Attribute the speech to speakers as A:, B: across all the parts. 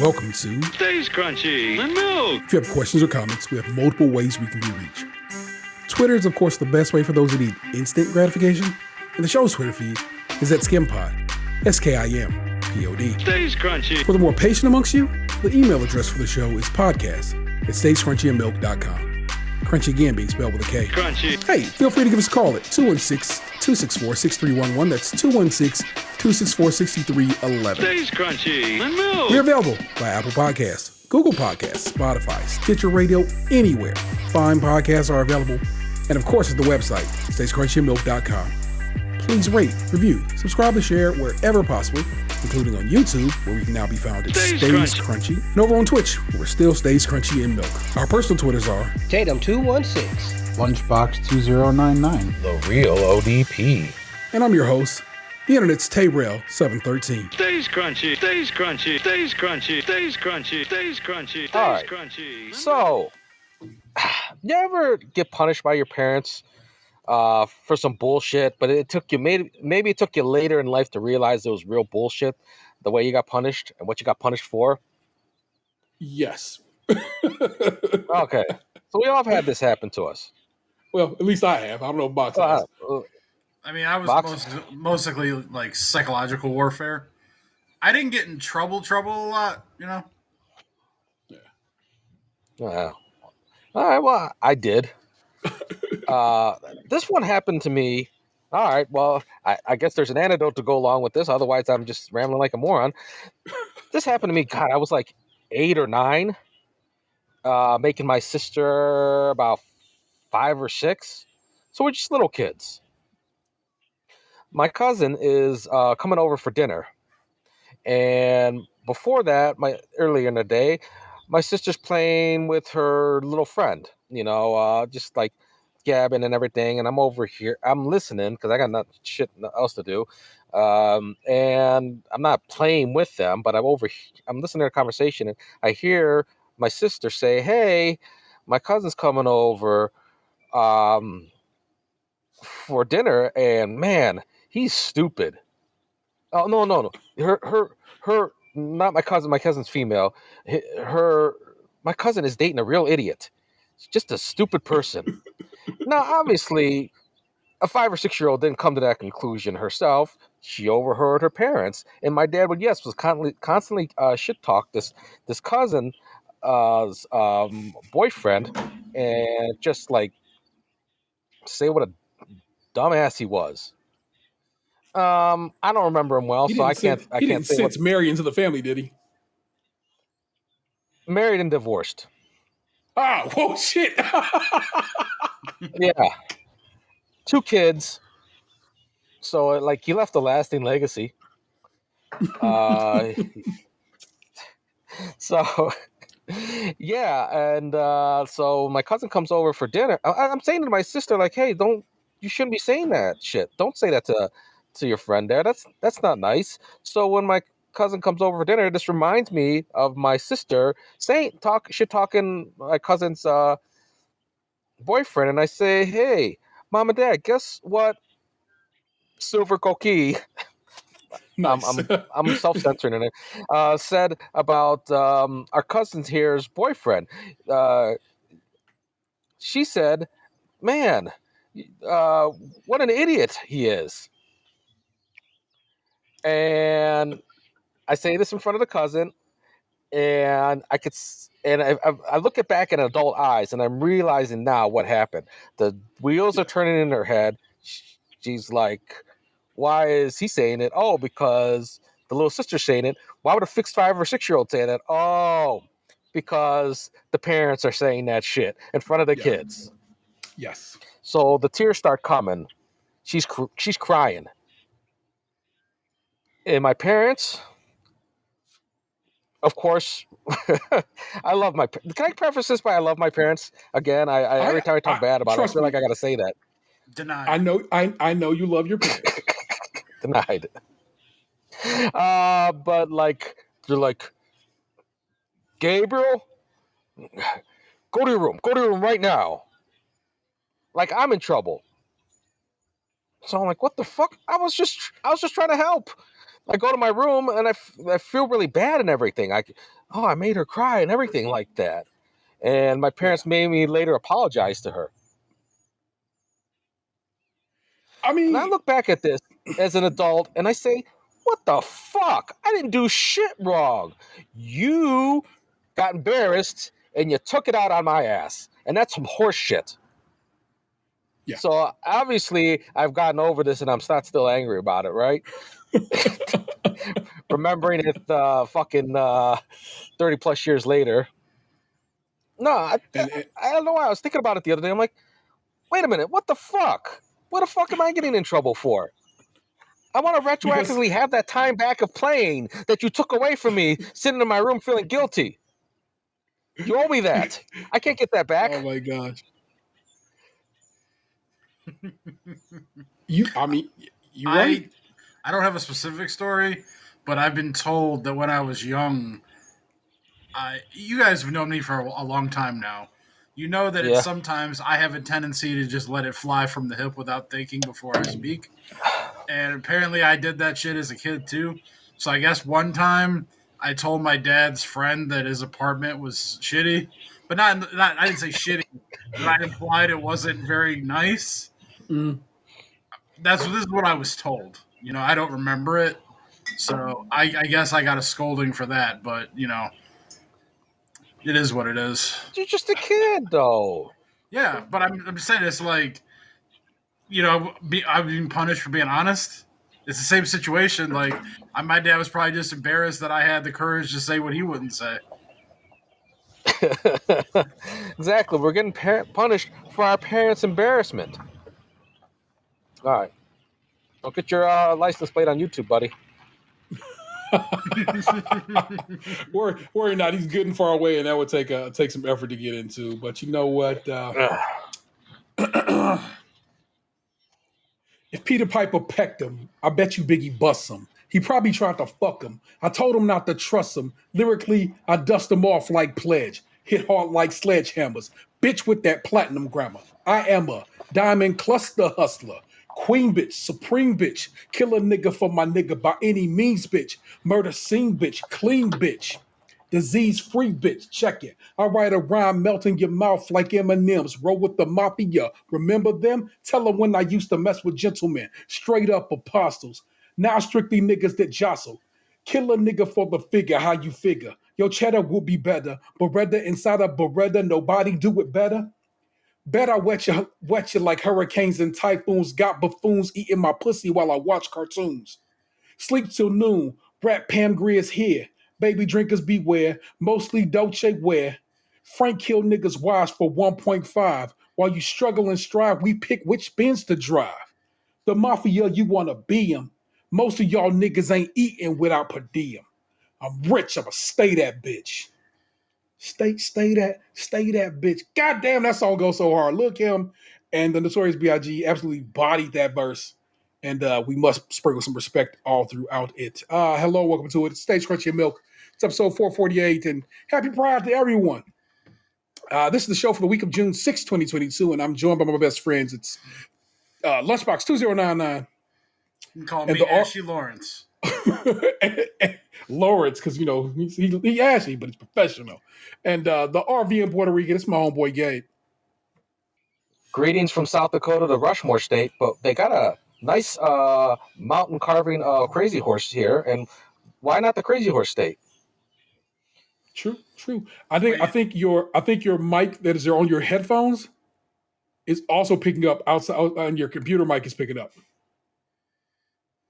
A: welcome to
B: Stays Crunchy and Milk.
A: If you have questions or comments, we have multiple ways we can be reached. Twitter is, of course, the best way for those who need instant gratification, and the show's Twitter feed is at SkimPod, SKIMPOD.
B: Stays Crunchy.
A: For the more patient amongst you, the email address for the show is podcast@stayscrunchyandmilk.com. Crunchy again being spelled with a K.
B: Crunchy.
A: Hey, feel free to give us a call at 216-264-6311. That's 216-264-6311.
B: Stays Crunchy and Milk.
A: We're available by Apple Podcasts, Google Podcasts, Spotify, Stitcher Radio, anywhere fine podcasts are available. And of course, at the website, stayscrunchyandmilk.com. Please rate, review, subscribe, and share wherever possible, including on YouTube, where we can now be found at Stays Crunchy. And over on Twitch, where we're still Stays Crunchy and Milk. Our personal Twitters are
C: Tatum216,
D: Lunchbox2099,
E: The Real ODP.
A: And I'm your host, the Internet's Tayrel713.
B: Stays Crunchy. Stays Crunchy. Stays Crunchy. Stays Crunchy. Stays Crunchy. Stays
E: All right.
B: Crunchy.
E: So, you ever get punished by your parents for some bullshit, but it took you maybe it took you later in life to realize it was real bullshit, the way you got punished and what you got punished for?
A: Yes.
E: Okay. So we all have had this happen to us.
A: Well, at least I have. I don't know about Box.
F: I mean, I was
E: Box?
F: mostly like psychological warfare. I didn't get in trouble a lot, you know?
E: All right, well, I did. This one happened to me. All right, well, I guess there's an antidote to go along with this. Otherwise, I'm just rambling like a moron. This happened to me. God, I was like 8 or 9, making my sister about 5 or 6. So we're just little kids. My cousin is coming over for dinner. And before that, earlier in the day, my sister's playing with her little friend, just like gabbing and everything. And I'm over here. I'm listening because I got shit else to do. And I'm not playing with them, but I'm listening to a conversation. And I hear my sister say, "Hey, my cousin's coming over for dinner. And man, he's stupid." Oh, no. Her, not my cousin. My cousin's female. My cousin is dating a real idiot. She's just a stupid person. Now, obviously, a 5 or 6-year-old didn't come to that conclusion herself. She overheard her parents, and my dad was constantly shit talk this cousin's boyfriend, and just like say what a dumbass he was. I don't remember him well, so I can't.
A: He didn't sense Mary into the family, did he?
E: Married and divorced.
A: Ah, whoa, shit.
E: Yeah, 2 kids. So, like, he left a lasting legacy. So, yeah, and so my cousin comes over for dinner. I'm saying to my sister, like, "Hey, you shouldn't be saying that shit. Don't say that to your friend there. That's not nice." So when my cousin comes over for dinner, this reminds me of my sister talking my cousin's boyfriend, and I say, "Hey, Mom and Dad, guess what? Silver Coquille."
A: Nice.
E: I'm self-censoring in it. Said about our cousin here's boyfriend. She said, "Man, what an idiot he is." And I say this in front of the cousin, and I look it back in adult eyes, and I'm realizing now what happened. The wheels are turning in her head. She's like, "Why is he saying it?" "Oh, because the little sister's saying it." "Why would a fixed 5 or 6-year-old say that?" "Oh, because the parents are saying that shit in front of the kids."
A: Yes.
E: So the tears start coming. She's crying. And my parents, of course, I love my. Can I preface this by I love my parents? Again, I every time I talk bad about it, I feel like I got to say that.
F: Denied.
A: I know you love your parents.
E: Denied. But like they're like, "Gabriel, go to your room. Go to your room right now." Like I'm in trouble. So I'm like, "What the fuck?" I was just trying to help. I go to my room and I feel really bad and everything. oh, I made her cry and everything like that. And my parents made me later apologize to her.
A: I
E: And I
A: mean,
E: look back at this as an adult and I say, what the fuck? I didn't do shit wrong. You got embarrassed and you took it out on my ass. And that's some horse shit.
A: Yeah.
E: So obviously I've gotten over this and I'm not still angry about it, right? Remembering it fucking 30 plus years later. No, I don't know why. I was thinking about it the other day. I'm like, wait a minute, what the fuck? What the fuck am I getting in trouble for? I want to retroactively have that time back of playing that you took away from me sitting in my room feeling guilty. You owe me that. I can't get that back.
A: Oh my gosh. You're right.
F: I don't have a specific story, but I've been told that when I was young, you guys have known me for a long time now. You know that
E: Yeah.
F: sometimes I have a tendency to just let it fly from the hip without thinking before I speak. And apparently I did that shit as a kid too. So I guess one time I told my dad's friend that his apartment was shitty. But not I didn't say shitty, but I implied it wasn't very nice.
A: Mm.
F: This is what I was told. You know, I don't remember it. So I guess I got a scolding for that, but you know, it is what it is.
E: You're just a kid, though.
F: Yeah, but I'm just saying it's like, you know, I'm being punished for being honest. It's the same situation. Like, my dad was probably just embarrassed that I had the courage to say what he wouldn't say.
E: Exactly. We're getting punished for our parents' embarrassment. All right. Don't get your license plate on YouTube, buddy.
A: Worry not. He's good and far away, and that would take some effort to get into. But you know what? If Peter Piper pecked him, I bet you Biggie busts him. He probably tried to fuck him. I told him not to trust him. Lyrically, I dust him off like Pledge. Hit hard like sledgehammers. Bitch with that platinum grammar. I am a diamond cluster hustler. Queen bitch, supreme bitch. Kill a nigga for my nigga by any means, bitch. Murder scene bitch, clean bitch. Disease-free bitch, check it. I write a rhyme melting your mouth like M&M's. Roll with the mafia. Remember them? Tell them when I used to mess with gentlemen. Straight up apostles. Now strictly niggas that jostle. Kill a nigga for the figure, how you figure. Your cheddar will be better. Beretta inside a Beretta, nobody do it better. Bet I wet you like hurricanes and typhoons. Got buffoons eating my pussy while I watch cartoons. Sleep till noon. Rat Pam Greer's here. Baby drinkers beware. Mostly Dolce wear. Frank killed niggas' wives for 1.5. While you struggle and strive, we pick which Benz to drive. The mafia, you wanna be them. Most of y'all niggas ain't eating without per diem. I'm rich, I'ma stay that bitch. Stay that bitch. God damn, that song goes so hard. Look him and the Notorious B.I.G. absolutely bodied that verse. And we must sprinkle some respect all throughout it. Hello, welcome to it. Stage Crunchy and Milk. It's episode 448, and happy Pride to everyone. This is the show for the week of June 6, 2022, and I'm joined by my best friends. It's Lunchbox 2099.
F: You can call me Ashley Lawrence.
A: Lawrence, because, you know, he ashy, but he's professional. And the RV in Puerto Rico, it's my homeboy Gabe.
E: Greetings from South Dakota, the Rushmore state, but they got a nice mountain carving crazy horse here, and why not the crazy horse state?
A: True. I think your mic that is on your headphones is also picking up outside, and your computer mic is picking up.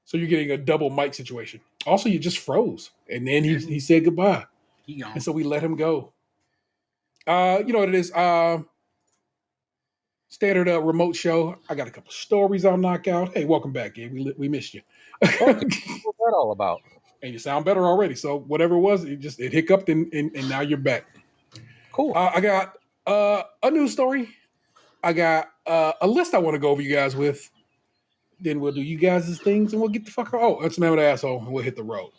A: So you're getting a double mic situation. Also, you just froze, and then he said goodbye, and so we let him go. You know what it is? Standard remote show. I got a couple stories I'll knock out. Hey, welcome back, Gabe. We missed you.
E: What's that all about?
A: And you sound better already. So whatever it was, it hiccuped, and now you're back.
E: Cool.
A: I got a news story. I got a list I want to go over you guys with. Then we'll do you guys' things, and we'll get the fuck out. Oh, that's the asshole, and we'll hit the road.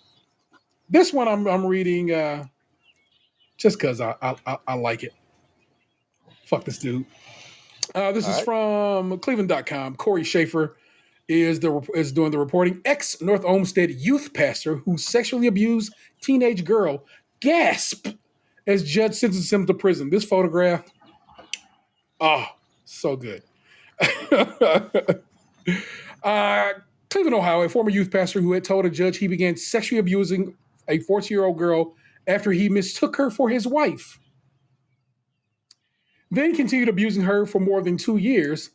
A: This one I'm reading just because I like it. Fuck this dude. This is from Cleveland.com. Corey Schaefer is doing the reporting. Ex-North Olmsted youth pastor who sexually abused teenage girl gasp as judge sentences him to prison. This photograph, so good. Cleveland, Ohio, a former youth pastor who had told a judge he began sexually abusing a 14-year-old girl after he mistook her for his wife. Then continued abusing her for more than 2 years.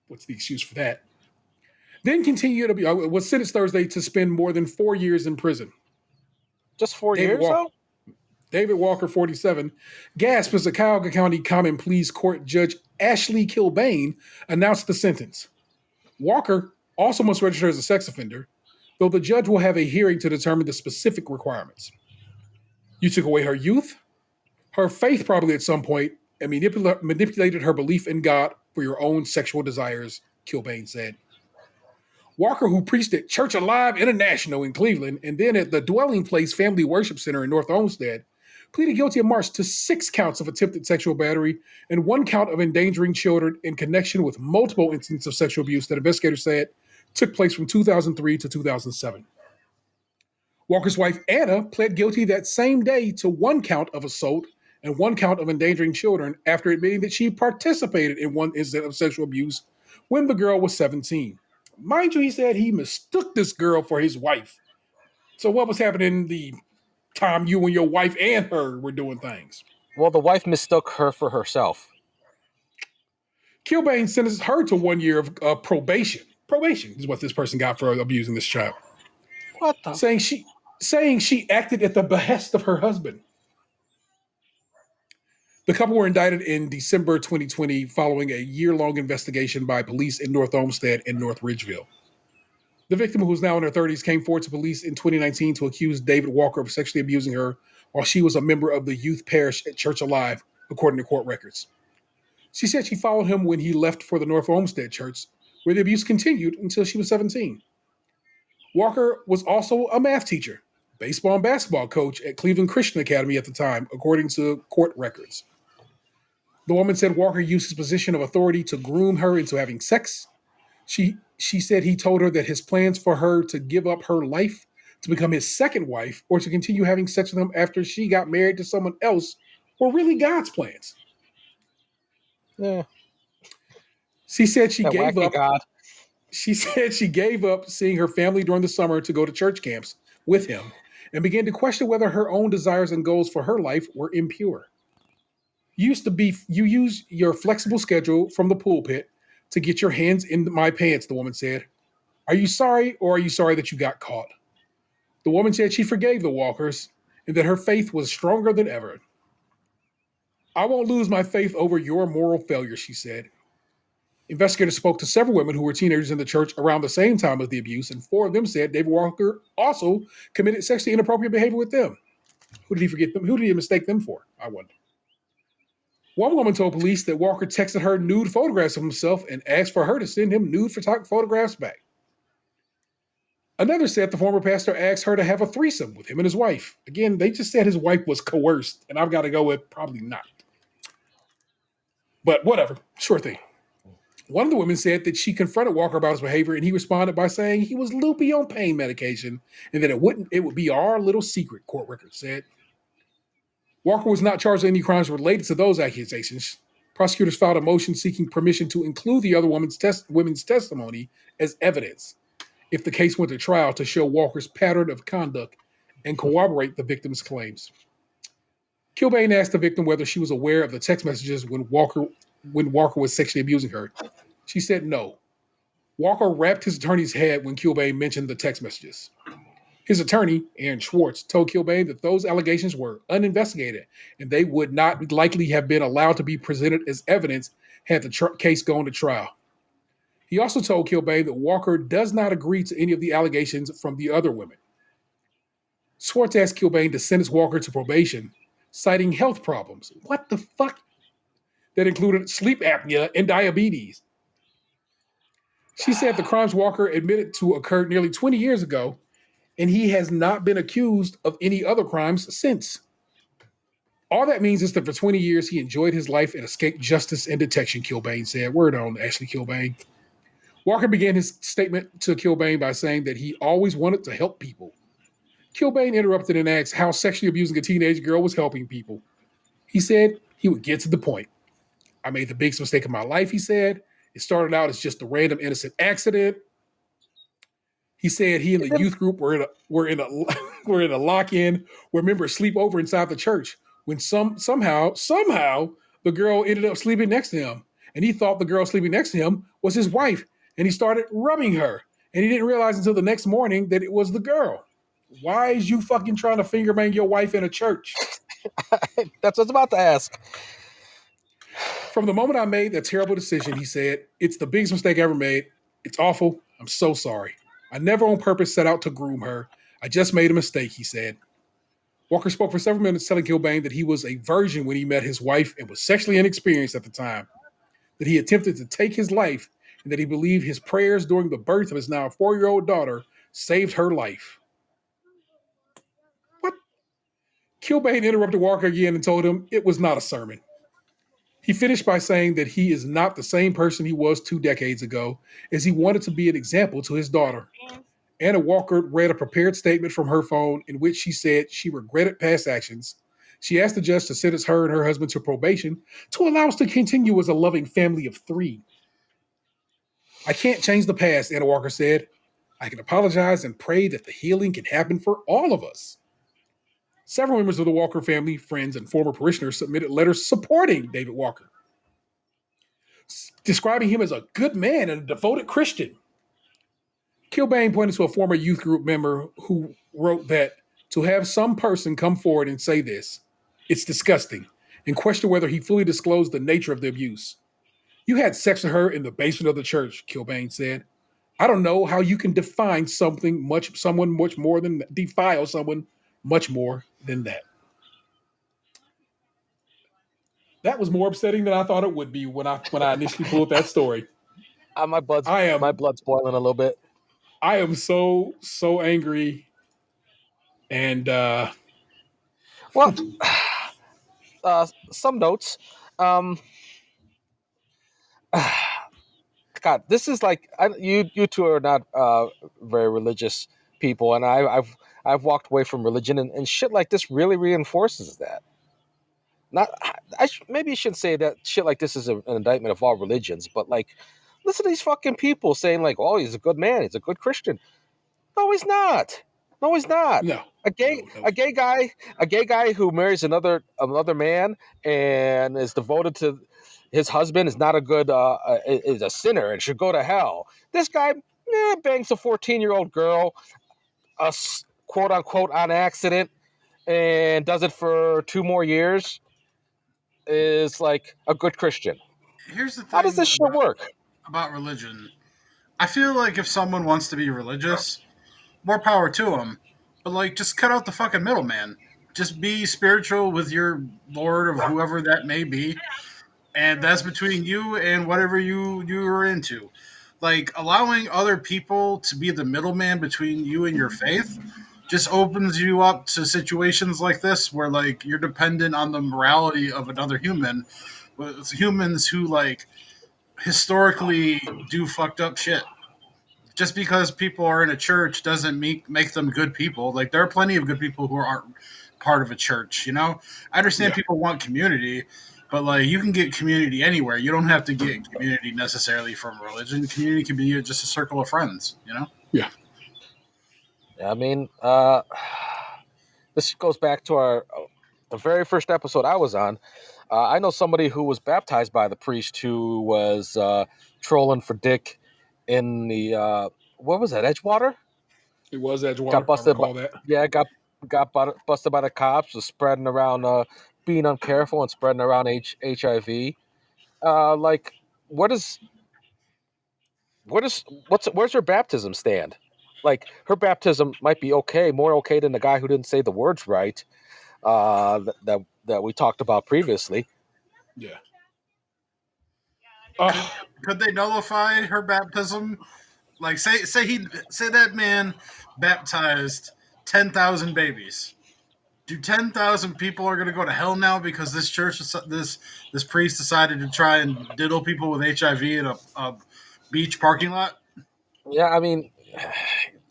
A: What's the excuse for that? Then continued to was sentenced Thursday to spend more than 4 years in prison.
E: Just 4 years, though?
A: David Walker, 47, gasped as the Cuyahoga County Common Pleas Court Judge Ashley Kilbane announced the sentence. Walker also must register as a sex offender, though the judge will have a hearing to determine the specific requirements. You took away her youth, her faith probably at some point, and manipulated her belief in God for your own sexual desires, Kilbane said. Walker, who preached at Church Alive International in Cleveland and then at the Dwelling Place Family Worship Center in North Olmsted, pleaded guilty in March to 6 counts of attempted sexual battery and 1 count of endangering children in connection with multiple incidents of sexual abuse that investigators said took place from 2003 to 2007. Walker's wife, Anna, pled guilty that same day to 1 count of assault and 1 count of endangering children after admitting that she participated in 1 incident of sexual abuse when the girl was 17. Mind you, he said he mistook this girl for his wife. So what was happening the time you and your wife and her were doing things?
E: Well, the wife mistook her for herself.
A: Kilbane sentenced her to 1 year of probation. Probation is what this person got for abusing this child.
E: What the?
A: Saying she acted at the behest of her husband. The couple were indicted in December 2020 following a year-long investigation by police in North Olmsted and North Ridgeville. The victim, who is now in her 30s, came forward to police in 2019 to accuse David Walker of sexually abusing her while she was a member of the youth parish at Church Alive, according to court records. She said she followed him when he left for the North Olmsted Church, where the abuse continued until she was 17. Walker was also a math teacher, baseball and basketball coach at Cleveland Christian Academy at the time, according to court records. The woman said Walker used his position of authority to groom her into having sex. She said he told her that his plans for her to give up her life to become his second wife or to continue having sex with him after she got married to someone else were really God's plans.
E: Yeah.
A: She said she
E: That
A: gave up.
E: God.
A: She said she gave up seeing her family during the summer to go to church camps with him and began to question whether her own desires and goals for her life were impure. You use your flexible schedule from the pulpit to get your hands in my pants, the woman said. Are you sorry, or are you sorry that you got caught? The woman said she forgave the Walkers and that her faith was stronger than ever. I won't lose my faith over your moral failure, she said. Investigators spoke to several women who were teenagers in the church around the same time of the abuse, and 4 of them said David Walker also committed sexually inappropriate behavior with them. Who did he forget them? Who did he mistake them for? I wonder. One woman told police that Walker texted her nude photographs of himself and asked for her to send him nude photographs back. Another said the former pastor asked her to have a threesome with him and his wife. Again, they just said his wife was coerced, and I've got to go with probably not. But whatever, sure thing. One of the women said that she confronted Walker about his behavior, and he responded by saying he was loopy on pain medication and that it would be our little secret, court records said. Walker was not charged with any crimes related to those accusations. Prosecutors filed a motion seeking permission to include the other women's testimony as evidence if the case went to trial to show Walker's pattern of conduct and corroborate the victim's claims. Kilbane asked the victim whether she was aware of the text messages when Walker was sexually abusing her. She said no. Walker rapped his attorney's head when Kilbane mentioned the text messages. His attorney, Aaron Schwartz, told Kilbane that those allegations were uninvestigated and they would not likely have been allowed to be presented as evidence had the case gone to trial. He also told Kilbane that Walker does not agree to any of the allegations from the other women. Schwartz asked Kilbane to sentence Walker to probation, citing health problems. What the fuck? That included sleep apnea and diabetes. She said the crimes Walker admitted to occurred nearly 20 years ago, and he has not been accused of any other crimes since. All that means is that for 20 years, he enjoyed his life and escaped justice and detection, Kilbane said. Word on Ashley Kilbane. Walker began his statement to Kilbane by saying that he always wanted to help people. Kilbane interrupted and asked how sexually abusing a teenage girl was helping people. He said he would get to the point. I made the biggest mistake of my life, he said. It started out as just a random innocent accident. He said he and the youth group were in a were in a lock-in where members sleep over inside the church. When somehow the girl ended up sleeping next to him, and he thought the girl sleeping next to him was his wife, and he started rubbing her, and he didn't realize until the next morning that it was the girl. Why is you fucking trying to finger bang your wife in a church?
E: That's what I was about to ask.
A: From the moment I made that terrible decision, he said, it's the biggest mistake I ever made. It's awful. I'm so sorry. I never on purpose set out to groom her. I just made a mistake, he said. Walker spoke for several minutes, telling Kilbane that he was a virgin when he met his wife and was sexually inexperienced at the time, that he attempted to take his life, and that he believed his prayers during the birth of his now 4-year-old daughter saved her life. What? Kilbane interrupted Walker again and told him it was not a sermon. He finished by saying that he is not the same person he was 2 decades ago, as he wanted to be an example to his daughter. Anna Walker read a prepared statement from her phone in which she said she regretted past actions. She asked the judge to sentence her and her husband to probation to allow us to continue as a loving family of 3. I can't change the past, Anna Walker said. I can apologize and pray that the healing can happen for all of us. Several members of the Walker family, friends, and former parishioners submitted letters supporting David Walker, describing him as a good man and a devoted Christian. Kilbane pointed to a former youth group member who wrote that to have some person come forward and say this, it's disgusting, and question whether he fully disclosed the nature of the abuse. You had sex with her in the basement of the church, Kilbane said. I don't know how you can defile someone much more than that. That was more upsetting than I thought it would be when I initially pulled that story.
E: My blood's boiling a little bit.
A: I am so angry, and
E: some notes. God, this is like you two are not very religious people, and I've walked away from religion, and shit like this really reinforces that. Maybe you shouldn't say that shit like this is an indictment of all religions, but like, listen to these fucking people saying like, "Oh, he's a good man, he's a good Christian." No, he's not. No, he's not.
A: No.
E: A gay guy who marries another man and is devoted to his husband is not a good is a sinner and should go to hell. This guy bangs a 14-year-old girl, quote unquote on accident, and does it for 2 more years. Is like a good Christian.
F: Here's the thing.
E: How does this shit work?
F: About religion? I feel like if someone wants to be religious, more power to them. But like, just cut out the fucking middleman. Just be spiritual with your Lord or whoever that may be, and that's between you and whatever you are into. Like, allowing other people to be the middleman between you and your faith just opens you up to situations like this where like you're dependent on the morality of another human, with humans who like historically do fucked up shit. Just because people are in a church doesn't make them good people. Like, there are plenty of good people who aren't part of a church, you know? I understand people want community, but like, you can get community anywhere. You don't have to get community necessarily from religion. Community can be just a circle of friends, you know?
A: Yeah.
E: I mean, this goes back to the very first episode I was on. I know somebody who was baptized by the priest who was trolling for dick in the what was that, Edgewater?
A: It was Edgewater.
E: Got busted
A: I recall that.
E: Yeah, got busted by the cops. Was spreading around, being uncareful and spreading around HIV. Like, where's her baptism stand? Like, her baptism might be more okay than the guy who didn't say the words right. That we talked about previously.
A: Yeah.
F: Could they nullify her baptism? Like, say that man baptized 10,000 babies. Do 10,000 people are going to go to hell now because this church, this priest decided to try and diddle people with HIV in a beach parking lot?
E: Yeah, I mean,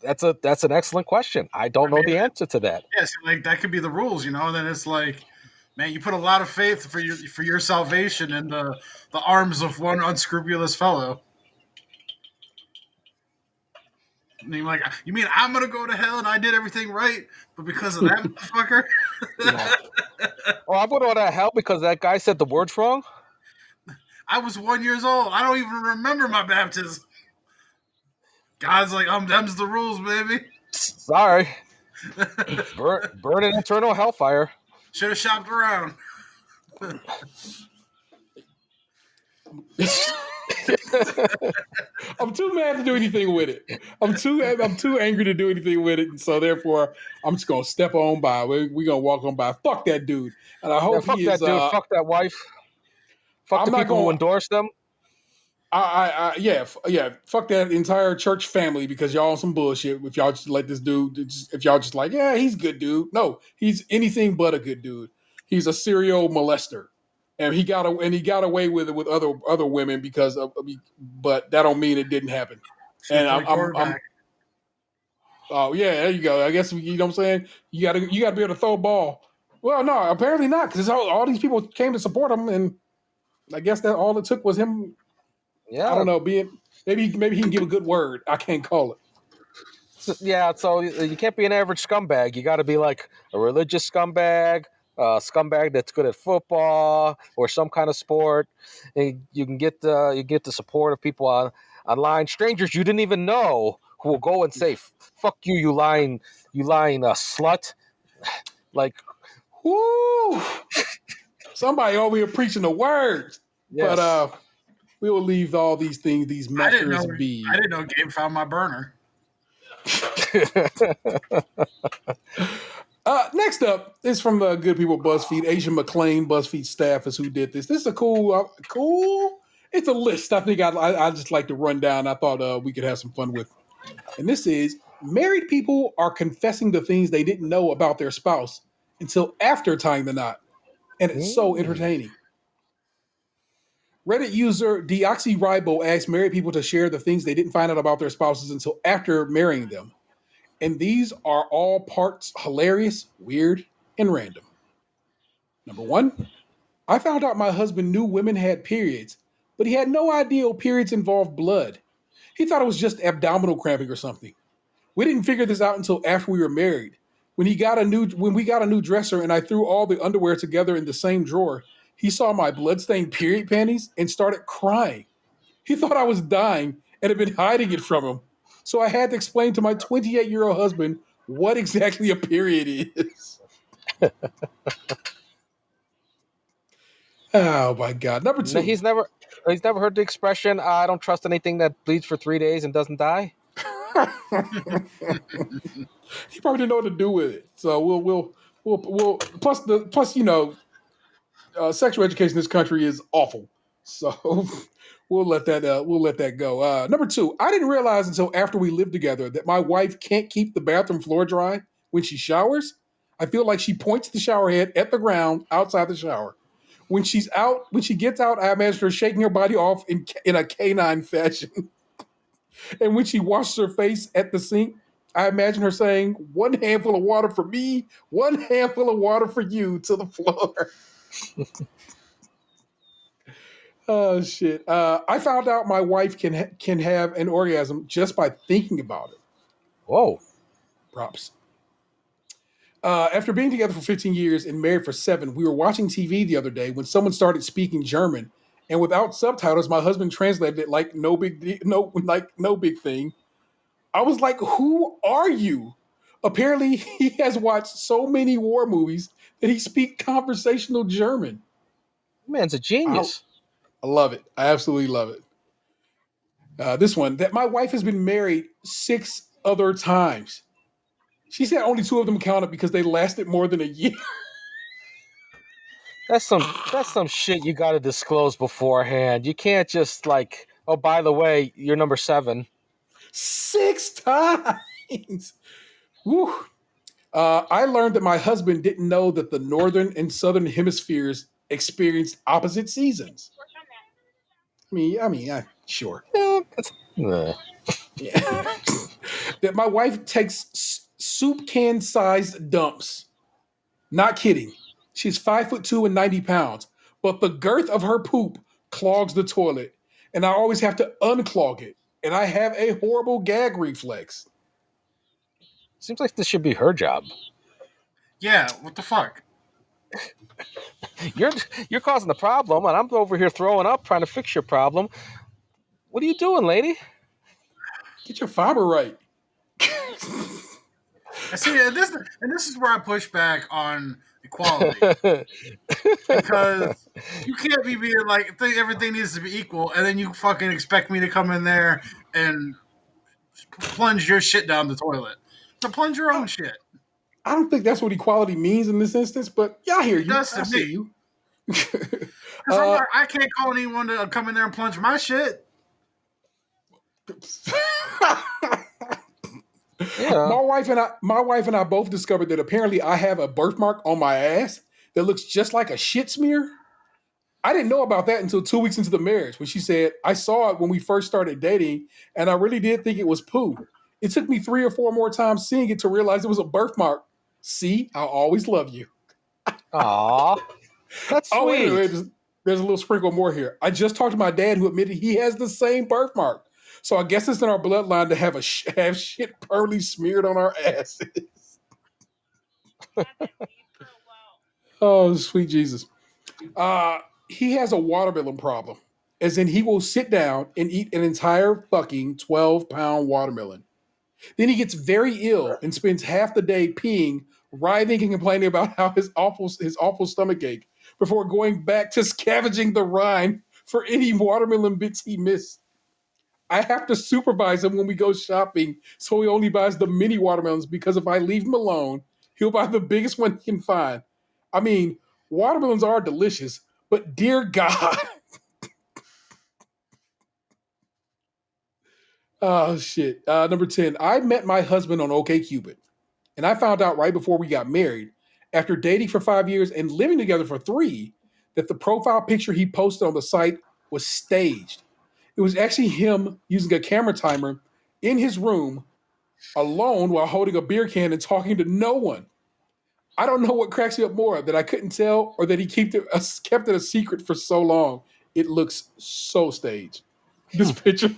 E: That's an excellent question. I don't know the answer to that.
F: Yes, like that could be the rules, you know. Then it's like, man, you put a lot of faith for your salvation in the arms of one unscrupulous fellow. And you're like, you mean I'm gonna go to hell and I did everything right, but because of that motherfucker?
E: Oh, I'm going to hell because that guy said the words wrong.
F: I was 1 year old. I don't even remember my baptism. God's like, them's the rules, baby.
E: Sorry. Burn in eternal hellfire.
F: Should have shopped around.
A: I'm too mad to do anything with it. I'm too angry to do anything with it. And so therefore, I'm just gonna step on by. We're gonna walk on by. Fuck that dude. And I hope
E: fuck
A: he
E: that
A: is.
E: dude. Fuck that wife. Fuck the people who endorse them.
A: Yeah. Fuck that entire church family because y'all on some bullshit. If y'all just let this dude, if y'all just like, yeah, he's a good dude. No, he's anything but a good dude. He's a serial molester, and he got away with it with other women because of. But that don't mean it didn't happen. And I'm oh yeah, there you go. I guess you know what I'm saying. You got to be able to throw a ball. Well, no, apparently not because all these people came to support him, and I guess that all it took was him.
E: Yeah,
A: I don't know. Maybe he can give a good word. I can't call it.
E: So you can't be an average scumbag. You got to be like a religious scumbag, a scumbag that's good at football or some kind of sport. And you can get the support of people online, strangers you didn't even know, who will go and say, "Fuck you, you lying slut." Like,
A: whoo! Somebody over here preaching the words.
E: yes.
A: But we will leave all these things, these matters be.
F: I didn't know Gabe found my burner.
A: Next up is from the good people Buzzfeed. Asia McLean, Buzzfeed staff is who did this. This is a cool. It's a list. I think I just like to run down. I thought we could have some fun with. And this is married people are confessing the things they didn't know about their spouse until after tying the knot, and it's so entertaining. Reddit user Deoxyribo asked married people to share the things they didn't find out about their spouses until after marrying them. And these are all parts hilarious, weird, and random. Number 1, I found out my husband knew women had periods, but he had no idea periods involved blood. He thought it was just abdominal cramping or something. We didn't figure this out until after we were married. When we got a new dresser and I threw all the underwear together in the same drawer, he saw my bloodstained period panties and started crying. He thought I was dying and had been hiding it from him. So I had to explain to my 28-year-old husband what exactly a period is. Oh my God. Number 2.
E: He's never heard the expression, I don't trust anything that bleeds for 3 days and doesn't die.
A: He probably didn't know what to do with it. So we'll plus sexual education in this country is awful. So we'll let that go. Number 2, I didn't realize until after we lived together that my wife can't keep the bathroom floor dry when she showers. I feel like she points the shower head at the ground outside the shower. When she gets out, I imagine her shaking her body off in a canine fashion. And when she washes her face at the sink, I imagine her saying, 1 handful of water for me, 1 handful of water for you to the floor. Oh, shit. I found out my wife can have an orgasm just by thinking about it.
E: Whoa.
A: Props. After being together for 15 years and married for 7, we were watching TV the other day when someone started speaking German. And without subtitles, my husband translated it like no big thing. I was like, who are you? Apparently, he has watched so many war movies that he speaks conversational German.
E: Man's a genius.
A: I love it. I absolutely love it. This one, that my wife has been married 6 other times. She said only 2 of them counted because they lasted more than a year.
E: That's some shit you got to disclose beforehand. You can't just like, oh, by the way, you're number 7.
A: 6 times. Woo. I learned that my husband didn't know that the northern and southern hemispheres experienced opposite seasons. I mean, sure.
E: Yeah.
A: that my wife takes soup can sized dumps. Not kidding. She's 5'2" and 90 pounds, but the girth of her poop clogs the toilet, and I always have to unclog it. And I have a horrible gag reflex.
E: Seems like this should be her job.
F: Yeah, what the fuck?
E: You're causing the problem, and I'm over here throwing up trying to fix your problem. What are you doing, lady?
A: Get your fiber right.
F: See, and this is where I push back on equality because you can't be being like everything needs to be equal, and then you fucking expect me to come in there and plunge your shit down the toilet. So plunge your own shit.
A: I don't think that's what equality means in this instance, but yeah, I hear you. I see you.
F: I can't call anyone to come in there and plunge my shit.
E: Yeah.
A: My wife and I both discovered that apparently I have a birthmark on my ass that looks just like a shit smear. I didn't know about that until 2 weeks into the marriage when she said, I saw it when we first started dating, and I really did think it was poo. It took me 3 or 4 more times seeing it to realize it was a birthmark. See, I'll always love you.
E: Aw, that's sweet.
A: Oh, wait a minute. There's a little sprinkle more here. I just talked to my dad who admitted he has the same birthmark. So I guess it's in our bloodline to have shit permanently smeared on our asses. Oh, sweet Jesus. He has a watermelon problem. As in, he will sit down and eat an entire fucking 12-pound watermelon. Then he gets very ill and spends half the day peeing, writhing, and complaining about how his awful stomach ache before going back to scavenging the rind for any watermelon bits he missed. I have to supervise him when we go shopping, so he only buys the mini watermelons because if I leave him alone, he'll buy the biggest one he can find. I mean, watermelons are delicious, but dear God. Oh, shit. Number 10. I met my husband on OkCupid, and I found out right before we got married, after dating for 5 years and living together for 3, that the profile picture he posted on the site was staged. It was actually him using a camera timer in his room alone while holding a beer can and talking to no one. I don't know what cracks me up more, that I couldn't tell or that he kept it a secret for so long. It looks so staged. This picture,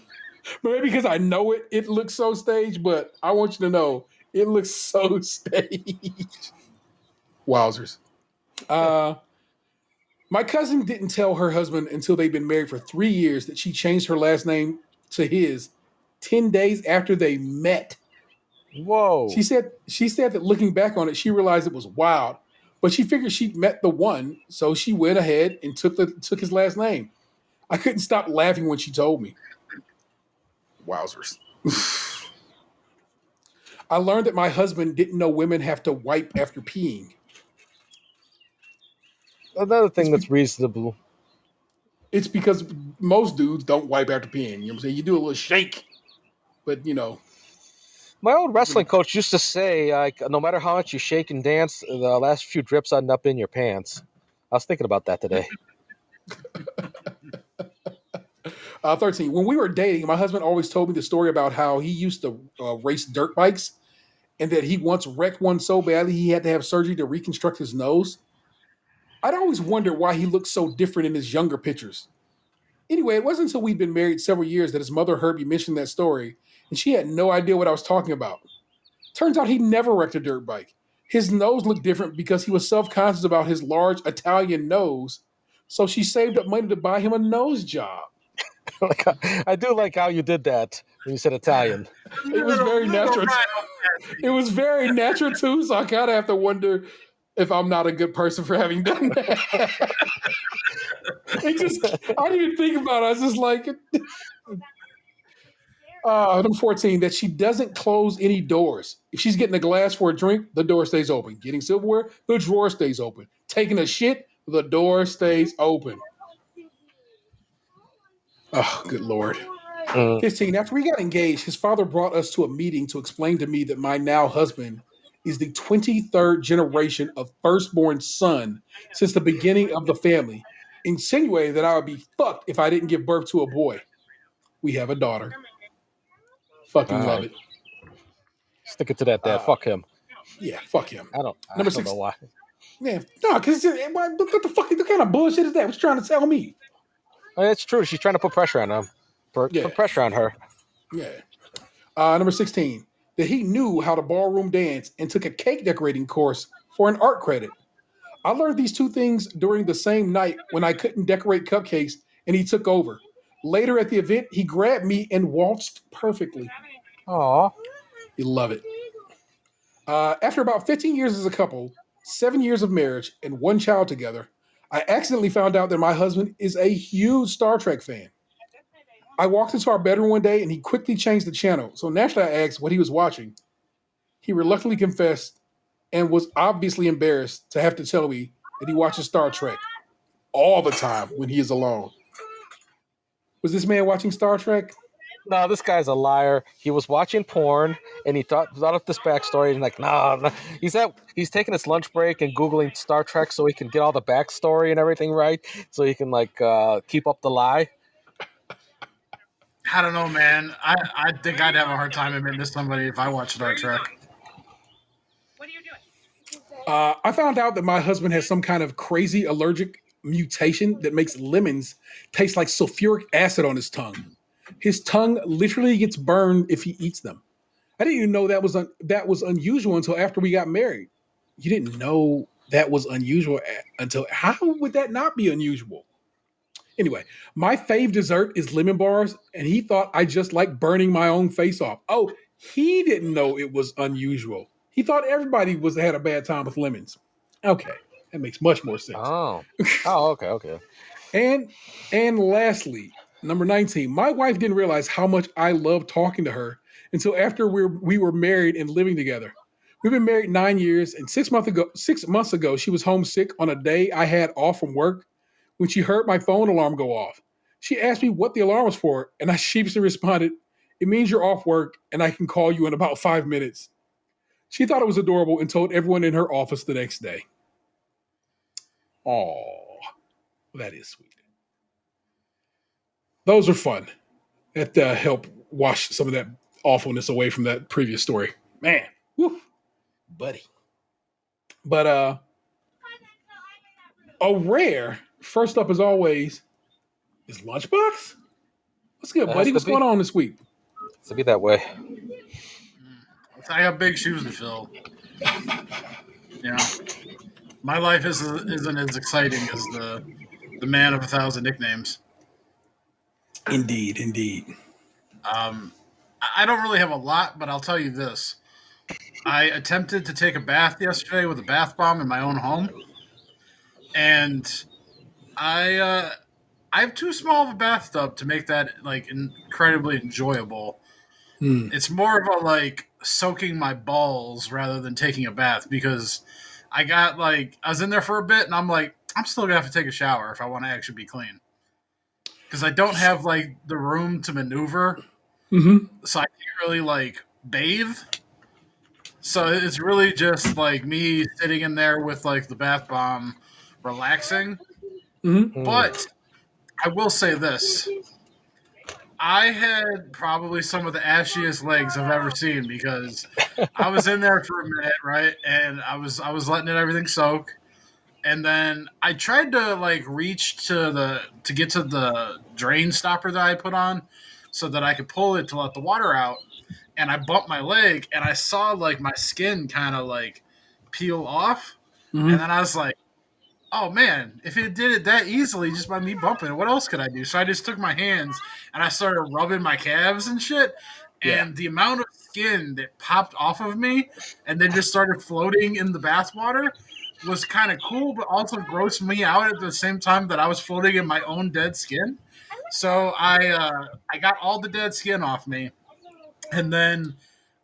A: maybe because I know it looks so staged, but I want you to know it looks so staged. Wowzers. My cousin didn't tell her husband until they'd been married for 3 years that she changed her last name to his 10 days after they met.
E: Whoa.
A: She said that looking back on it, she realized it was wild, but she figured she'd met the one, so she went ahead and took his last name. I couldn't stop laughing when she told me. Wowzers. I learned that my husband didn't know women have to wipe after peeing.
E: Another thing that's reasonable.
A: It's because most dudes don't wipe after peeing. You know what I'm saying? You do a little shake, but you know.
E: My old wrestling coach used to say, like, no matter how much you shake and dance, the last few drips end up in your pants. I was thinking about that today.
A: 13. When we were dating, my husband always told me the story about how he used to race dirt bikes and that he once wrecked one so badly he had to have surgery to reconstruct his nose. I'd always wondered why he looked so different in his younger pictures. Anyway, it wasn't until we'd been married several years that his mother heard me mention that story, and she had no idea what I was talking about. Turns out he never wrecked a dirt bike. His nose looked different because he was self-conscious about his large Italian nose, so she saved up money to buy him a nose job.
E: I do like how you did that when you said Italian.
A: It was very natural. It was very natural too, so I kind of have to wonder if I'm not a good person for having done that. I didn't even think about it. I was just like, number 14, that she doesn't close any doors. If she's getting a glass for a drink, the door stays open. Getting silverware, the drawer stays open. Taking a shit, the door stays open. Oh, good Lord. 15, after we got engaged, his father brought us to a meeting to explain to me that my now husband is the 23rd generation of firstborn son since the beginning of the family, insinuating that I would be fucked if I didn't give birth to a boy. We have a daughter. Fucking love it.
E: Stick it to that dad. Fuck him.
A: Yeah, fuck him.
E: I don't
A: Number 6.
E: know why.
A: Yeah, no, because what the fuck? What kind of bullshit is that? What you trying to tell me?
E: Oh, that's true. She's trying to put pressure on him. Put pressure on her.
A: Yeah. Number 16. That he knew how to ballroom dance and took a cake decorating course for an art credit. I learned these 2 things during the same night when I couldn't decorate cupcakes and he took over. Later at the event, he grabbed me and waltzed perfectly.
E: Aw.
A: You love it. After about 15 years as a couple, 7 years of marriage, and 1 child together, I accidentally found out that my husband is a huge Star Trek fan. I walked into our bedroom one day and he quickly changed the channel. So naturally I asked what he was watching. He reluctantly confessed and was obviously embarrassed to have to tell me that he watches Star Trek all the time when he is alone. Was this man watching Star Trek?
E: No, this guy's a liar. He was watching porn and he thought of this backstory and like, no. He's taking his lunch break and Googling Star Trek so he can get all the backstory and everything right, so he can keep up the lie.
F: I don't know, man. I think I'd have a hard time admitting to somebody if I watched Star Trek.
A: I found out that my husband has some kind of crazy allergic mutation that makes lemons taste like sulfuric acid on his tongue. His tongue literally gets burned if he eats them. I didn't even know that was unusual until after we got married. You didn't know that was unusual until how would that not be unusual? Anyway, my fave dessert is lemon bars, and he thought I just like burning my own face off. Oh, he didn't know it was unusual. He thought everybody had a bad time with lemons. Okay, that makes much more sense.
E: Oh, okay.
A: And lastly, number 19, my wife didn't realize how much I love talking to her until after we were married and living together. We've been married 9 years, and 6 months ago, she was homesick on a day I had off from work when she heard my phone alarm go off. She asked me what the alarm was for, and I sheepishly responded, "It means you're off work, and I can call you in about 5 minutes." She thought it was adorable and told everyone in her office the next day. Oh, that is sweet. Those are fun. That help wash some of that awfulness away from that previous story. Man, whew, buddy. But a rare first up as always is Lunchbox. What's good, buddy? What's going on this week?
E: It's to be that way.
F: I got big shoes to fill. You know, my life isn't as exciting as the man of 1,000 nicknames.
A: Indeed.
F: I don't really have a lot, but I'll tell you this. I attempted to take a bath yesterday with a bath bomb in my own home, and I have too small of a bathtub to make that incredibly enjoyable. It's more of a soaking my balls rather than taking a bath, because I was in there for a bit and I'm like, I'm still gonna have to take a shower if I want to actually be clean, because I don't have the room to maneuver, so I can't really bathe. So it's really just me sitting in there with the bath bomb, relaxing. But I will say this. I had probably some of the ashiest legs I've ever seen, because I was in there for a minute, right? And I was letting everything soak. And then I tried to reach to get to the drain stopper that I put on so that I could pull it to let the water out. And I bumped my leg and I saw my skin kind of peel off. And then I was like, oh man, if it did it that easily just by me bumping it, what else could I do? So I just took my hands and I started rubbing my calves and shit. And the amount of skin that popped off of me and then just started floating in the bathwater was kind of cool, but also grossed me out at the same time that I was floating in my own dead skin. So I got all the dead skin off me. And then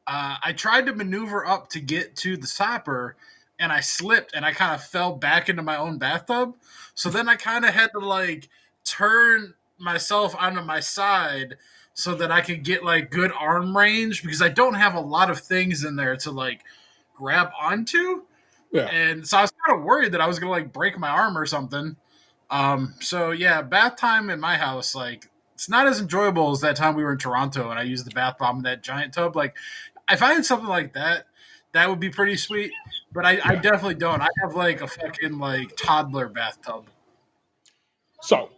F: I tried to maneuver up to get to the stopper, and I slipped and I kind of fell back into my own bathtub. So then I kind of had to turn myself onto my side so that I could get good arm range, because I don't have a lot of things in there to grab onto. Yeah. And so I was kind of worried that I was going to break my arm or something. So yeah, bath time in my house, it's not as enjoyable as that time we were in Toronto and I used the bath bomb in that giant tub. if I had something like that, that would be pretty sweet. But I definitely don't. I have like a fucking like toddler bathtub.
A: So,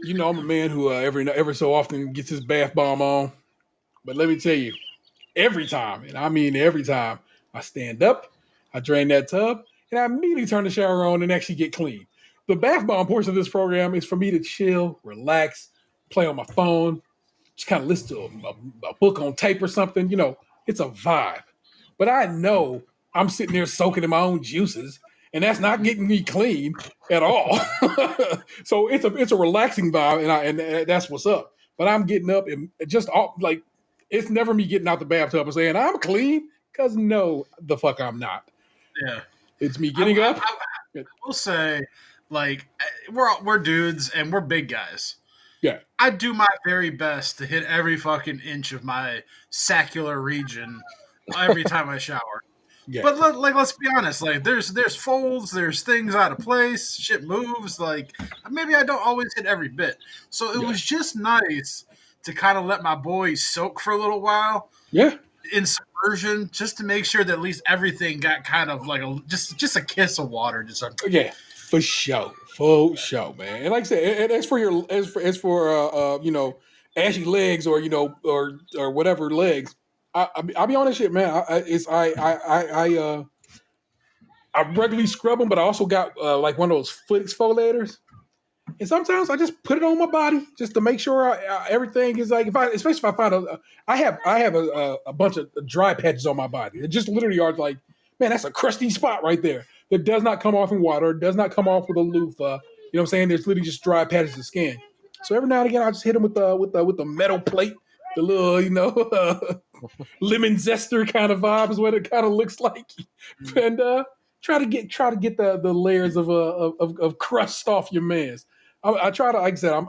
A: I'm a man who every so often gets his bath bomb on. But let me tell you, every time, and I mean every time, I stand up, I drain that tub, and I immediately turn the shower on and actually get clean. The bath bomb portion of this program is for me to chill, relax, play on my phone, just kind of listen to a book on tape or something. It's a vibe. But I know I'm sitting there soaking in my own juices, and that's not getting me clean at all. So it's a relaxing vibe, and that's what's up. But I'm getting up and just like it's never me getting out the bathtub and saying I'm clean, because no, the fuck I'm not.
F: Yeah,
A: it's me getting up.
F: I will say, like, we're dudes and we're big guys.
A: Yeah,
F: I do my very best to hit every fucking inch of my saccular region every time I shower.
A: yeah.
F: But let's be honest. Like, there's folds, there's things out of place, shit moves. Like, maybe I don't always hit every bit. So it was just nice to kind of let my boy soak for a little while.
A: Yeah.
F: In submersion, just to make sure that at least everything got kind of like just a kiss of water.
A: Yeah, for sure, man. And like I said, and as for ashy legs or or whatever legs, I'll be honest, shit, man. I regularly scrub them, but I also got like one of those foot exfoliators. And sometimes I just put it on my body just to make sure everything is like, especially if I find I have a bunch of dry patches on my body. It just literally are like, man, that's a crusty spot right there that does not come off in water, does not come off with a loofah. You know what I'm saying? There's literally just dry patches of skin. So every now and again, I just hit them with the metal plate, the little lemon zester kind of vibe is what it kind of looks like, and try to get the layers of crust off your man's. I try to, like I said, I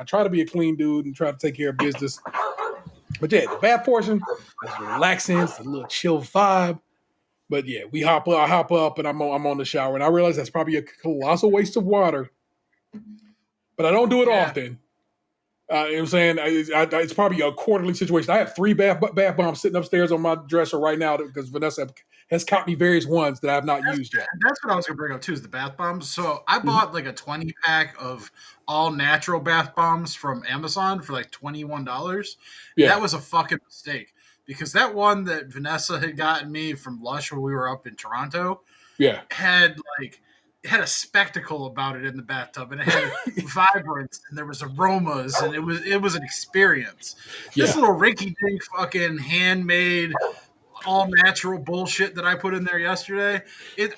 A: try to be a clean dude and try to take care of business. But yeah, the bath portion is relaxing. It's a little chill vibe. But yeah, I hop up and I'm on the shower, and I realize that's probably a colossal waste of water. But I don't do it often. You know what I'm saying? It's probably a quarterly situation. I have 3 bath bombs sitting upstairs on my dresser right now because Vanessa has caught me various ones that I have not used yet.
F: That's what I was going to bring up too, is the bath bombs. So I bought like a 20-pack of all natural bath bombs from Amazon for like $21. Yeah. That was a fucking mistake, because that one that Vanessa had gotten me from Lush when we were up in Toronto had a spectacle about it in the bathtub, and it had vibrance, and there was aromas, and it was an experience. This little rinky-dink fucking handmade all natural bullshit that I put in there yesterday,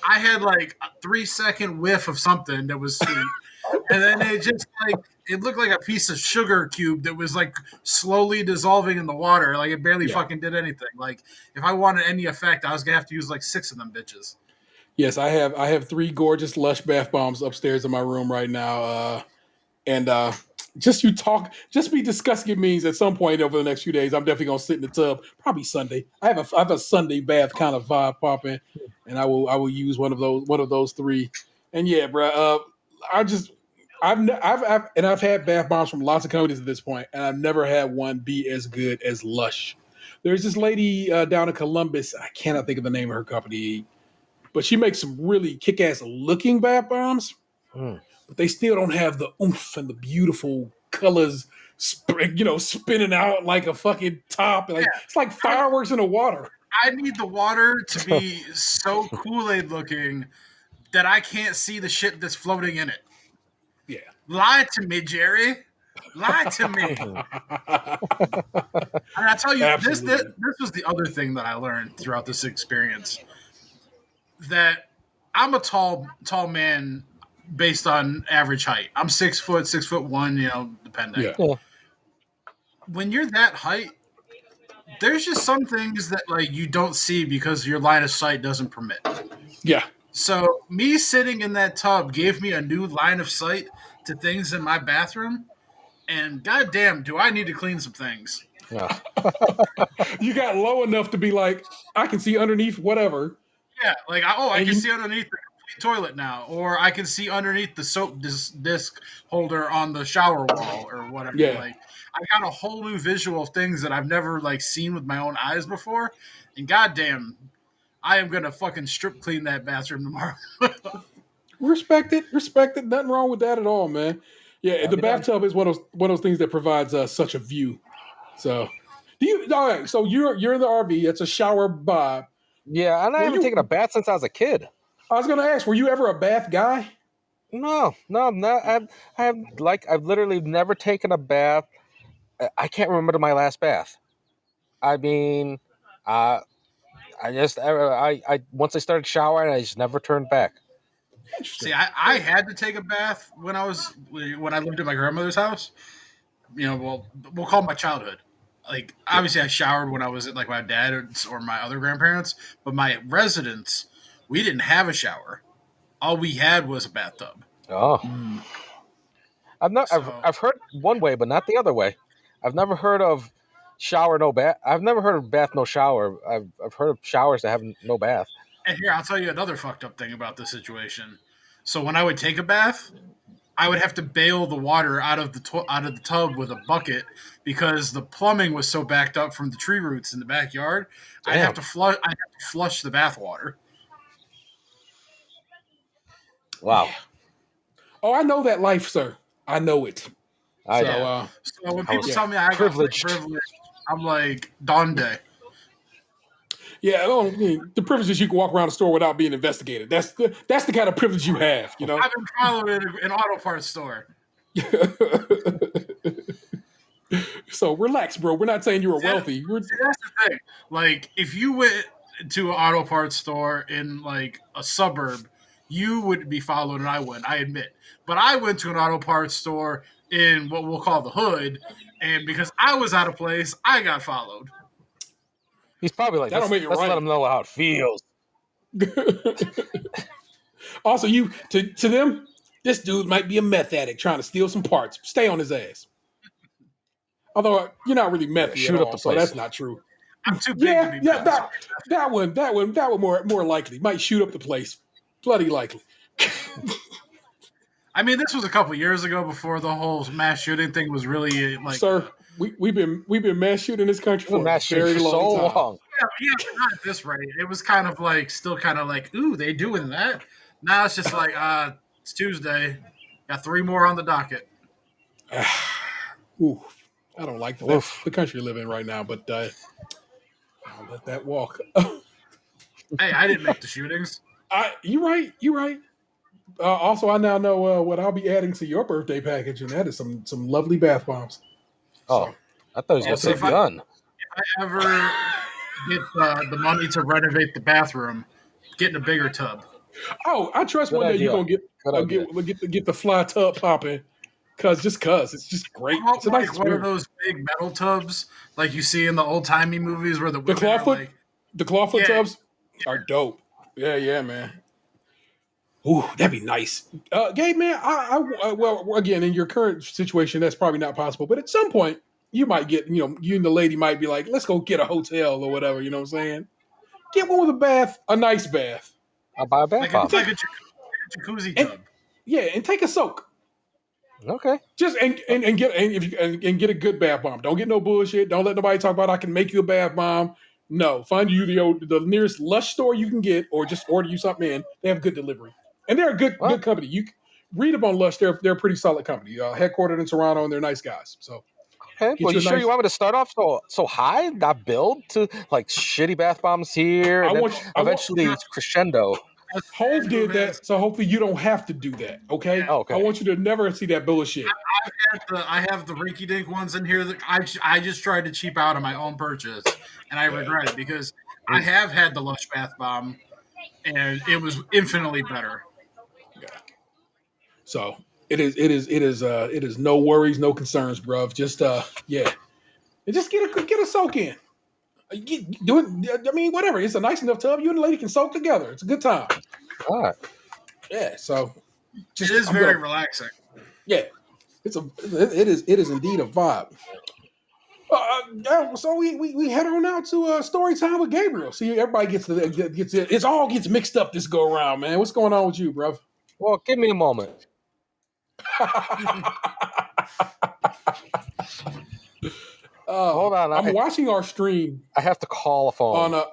F: I had like a 3-second whiff of something that was sweet, and then it just it looked like a piece of sugar cube that was like slowly dissolving in the water. Like, it barely fucking did anything. Like, if I wanted any effect, I was gonna have to use like 6 of them bitches.
A: Yes, I have 3 gorgeous Lush bath bombs upstairs in my room right now, and just be discussing it means at some point over the next few days, I'm definitely gonna sit in the tub, probably Sunday. I have a Sunday bath kind of vibe popping, and I will use one of those 3. And yeah, bro, I've had bath bombs from lots of companies at this point, and I've never had one be as good as Lush. There's this lady down in Columbus. I cannot think of the name of her company, but she makes some really kick-ass looking bath bombs. But they still don't have the oomph and the beautiful colors, spinning out like a fucking top. It's like fireworks in the water.
F: I need the water to be so Kool-Aid looking that I can't see the shit that's floating in it.
A: Yeah.
F: Lie to me, Jerry. Lie to me. And I tell you, this was the other thing that I learned throughout this experience. That I'm a tall man based on average height. I'm 6 foot, 6'1", depending.
A: Yeah.
F: When you're that height, there's just some things that you don't see because your line of sight doesn't permit.
A: Yeah.
F: So me sitting in that tub gave me a new line of sight to things in my bathroom, and goddamn, do I need to clean some things.
E: Yeah.
A: You got low enough to be like, I can see underneath whatever.
F: Yeah, I can see underneath the toilet now, or I can see underneath the soap disc holder on the shower wall or whatever.
A: Yeah.
F: Like I got a whole new visual of things that I've never like seen with my own eyes before, and goddamn, I am gonna fucking strip clean that bathroom tomorrow.
A: Respect it. Nothing wrong with that at all, man. Yeah, the bathtub is one of those things that provides such a view. So, all right. So you're in the RV. It's a shower vibe.
E: Yeah, and I haven't taken a bath since I was a kid.
A: I was going to ask, were you ever a bath guy?
E: No, I'm not. I've literally never taken a bath. I can't remember my last bath. I mean, I once I started showering, I just never turned back.
F: See, I had to take a bath when I lived at my grandmother's house. Well, we'll call it my childhood. Like, obviously, I showered when I was at like my dad's or my other grandparents, but my residence, we didn't have a shower. All we had was a bathtub.
E: Oh, I've heard one way, but not the other way. I've never heard of shower no bath. I've never heard of bath no shower. I've heard of showers that have no bath.
F: And here, I'll tell you another fucked up thing about this situation. So when I would take a bath, I would have to bail the water out of the tub with a bucket because the plumbing was so backed up from the tree roots in the backyard.
E: Damn.
F: I'd have to flush the bath water.
E: Wow.
A: Oh, I know that life, sir. I know it.
F: So when people tell me I got privilege, I'm like, Donde.
A: Yeah, the privilege is you can walk around the store without being investigated. That's the kind of privilege you have, you know.
F: I've been followed in an auto parts store.
A: So relax, bro. We're not saying you were wealthy.
F: That's the thing. Like, if you went to an auto parts store in like a suburb, you would be followed, and I wouldn't. I admit, but I went to an auto parts store in what we'll call the hood, and because I was out of place, I got followed.
E: He's probably like, let's let him know how it feels.
A: Also, to them, this dude might be a meth addict trying to steal some parts. Stay on his ass. Although you're not really methy at all, so that's not true.
F: I'm too big to be meth.
A: That one more likely. Might shoot up the place. Bloody likely.
F: I mean, this was a couple years ago before the whole mass shooting thing was really like.
A: Sir, we've been mass shooting this country for a very long time.
F: Yeah, not at this rate. It was kind of like still kind of like, ooh, they doing that. Now it's just like, it's Tuesday. Got 3 more on the docket.
A: Ooh, I don't like the country you live in right now, but I'll let that walk.
F: Hey, I didn't make the shootings.
A: You're right. Also, I now know what I'll be adding to your birthday package, and that is some lovely bath bombs.
E: Oh, I thought it was going to say gun.
F: If I ever get the money to renovate the bathroom, getting a bigger tub.
A: Oh, I trust one day you're gonna get the fly tub popping, cause it's just great. It's a nice
F: one of those big metal tubs like you see in the old timey movies where the
A: clawfoot tubs are dope. Yeah, man. Ooh, that'd be nice. Gabe, man, well, again, in your current situation, that's probably not possible. But at some point, you might get, you and the lady might be like, let's go get a hotel or whatever. You know what I'm saying? Get one with a bath, a nice bath.
E: I'll buy a bath bomb.
F: Like a jacuzzi tub.
A: And take a soak.
E: Okay.
A: Just and get a good bath bomb. Don't get no bullshit. Don't let nobody talk about I can make you a bath bomb. No, find you the nearest Lush store you can get, or just order you something in. They have good delivery. And they're a good company. You read up on Lush; they're a pretty solid company. Headquartered in Toronto, and they're nice guys. So,
E: okay. Well, you want me to start off so high, not build to like shitty bath bombs here, and eventually crescendo.
A: Hove did that, so hopefully you don't have to do that. Okay.
E: Okay.
A: I want you to never see that bullshit.
F: I have the rinky-dink ones in here that I just tried to cheap out on my own purchase, and I regret it because I have had the Lush bath bomb, and it was infinitely better.
A: Yeah. So it is no worries, no concerns, bruv. Just and just get a soak in. Do it. I mean, whatever. It's a nice enough tub. You and the lady can soak together. It's a good time.
E: All right.
A: Yeah. So
F: it is very relaxing.
A: Yeah. It is indeed a vibe. So we head on out to story time with Gabriel. See, everybody gets it. It all gets mixed up this go around, man. What's going on with you, bro?
E: Well, give me a moment. Hold on.
A: I'm watching our stream
E: I have to call a phone.
A: on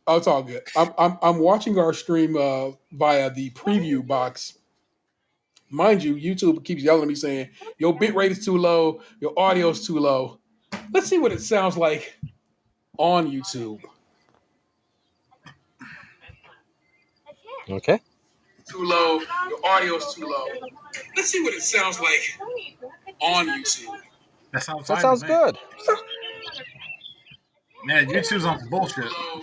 A: oh, it's all good. I'm watching our stream via the preview box. Mind you, YouTube keeps yelling at me saying your bit rate is too low, your audio is too low. Let's see what it sounds like on YouTube.
E: Okay.
A: Too low, your audio is too low. Let's see what it sounds like on YouTube.
F: That sounds
E: That
F: fine
E: sounds
F: to me.
E: good.
F: Man, YouTube's on some bullshit.
A: I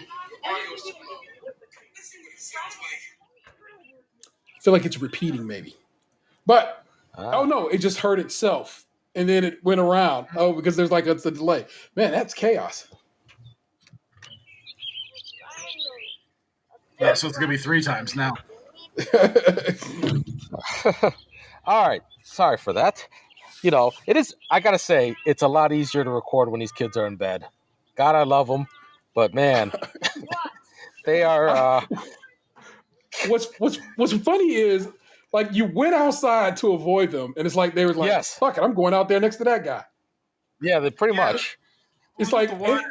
A: feel like it's repeating, maybe. But, oh no, it just heard itself. And then it went around. Oh, because there's like it's a delay. Man, that's chaos.
F: Yeah, so it's going to be 3 times now.
E: All right. Sorry for that. You know, it is, I got to say, it's a lot easier to record when these kids are in bed. God, I love them. But man, they are.
A: What's funny is, like, you went outside to avoid them. And it's like, they were like,
E: Yes.
A: fuck it, I'm going out there next to that guy.
E: Yeah, they pretty much.
A: It's like,
F: what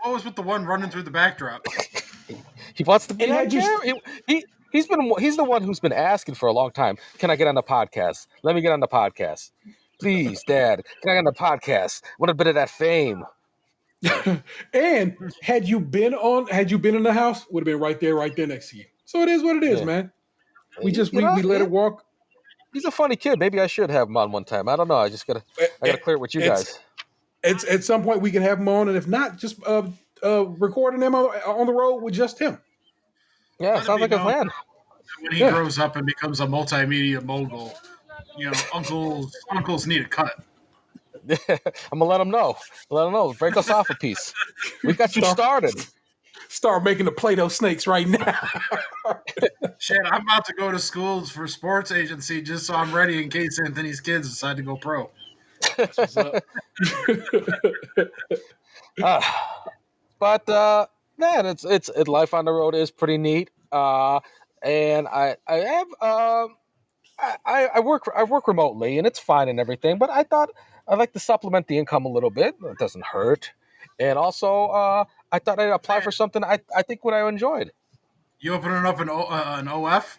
F: was with the one running through the backdrop?
E: He wants to be
A: And
E: on
A: I just-
E: camera. He's the one who's been asking for a long time. Can I get on the podcast? Let me get on the podcast. Please, Dad. Can I get on the podcast? Want a bit of that fame.
A: and had you been in the house, would have been right there next to you. So it is what it is,
E: Yeah.
A: man. We
E: You know,
A: let it walk.
E: He's a funny kid. Maybe I should have him on one time. I don't know. I gotta clear it with you guys.
A: It's at some point we can have him on, and if not, just recording him on the road with just him.
E: Yeah,
F: Let it
E: sounds
F: be
E: like a
F: known
E: plan.
F: When he grows up and becomes a multimedia mogul, you know, uncles need a cut.
E: I'm gonna let him know. Break us off a piece. We got you started.
A: Start making the Play-Doh snakes right now.
F: Shit, I'm about to go to schools for sports agency just so I'm ready in case Anthony's kids decide to go pro.
A: What's up?
E: But man, it's life on the road is pretty neat. And I work remotely, and it's fine and everything. But I thought I'd like to supplement the income a little bit. It doesn't hurt. And also, I thought I'd apply for something I think what I enjoyed.
F: You opening up an OF?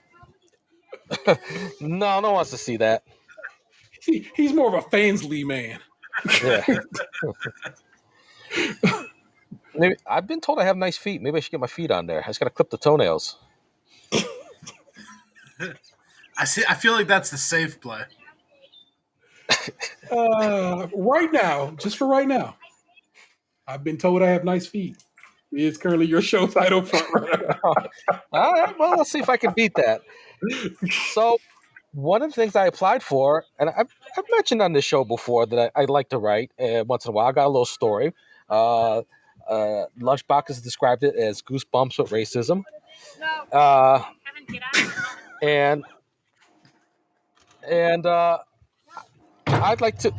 E: No one wants to see that.
A: He's more of a Fansly man.
E: Yeah. Maybe I've been told I have nice feet. Maybe I should get my feet on there. I just got to clip the toenails.
F: I feel like that's the safe play.
A: Right now, just for right now, I've been told I have nice feet. It's currently your show title front runner.
E: All right, well, let's see if I can beat that. So, one of the things I applied for, and I've mentioned on this show before that I like to write once in a while. I got a little story. Lunchbox has described it as goosebumps with racism. And I'd like to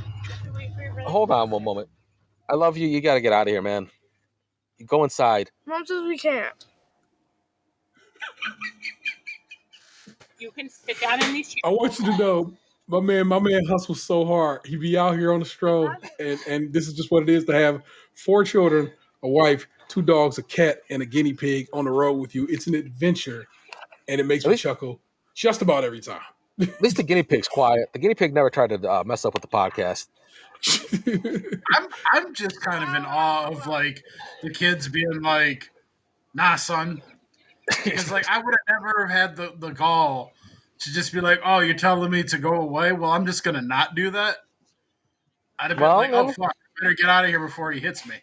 E: hold on one moment. I love you. You got to get out of here, man. You go inside.
G: Mom says we can't. You can sit down in these chairs.
A: I want you to know, my man hustles so hard. He be out here on the stroll, and this is just what it is to have 4 children, a wife, 2 dogs, a cat, and a guinea pig on the road with you. It's an adventure, and it makes me chuckle just about every time.
E: At least the guinea pig's quiet. The guinea pig never tried to mess up with the podcast.
F: I'm just kind of in awe of like the kids being like, "Nah, son," because like I would have never had the gall to just be like, "Oh, you're telling me to go away? Well, I'm just gonna not do that." I'd have been like, "Oh fuck, I better get out of here before he hits me."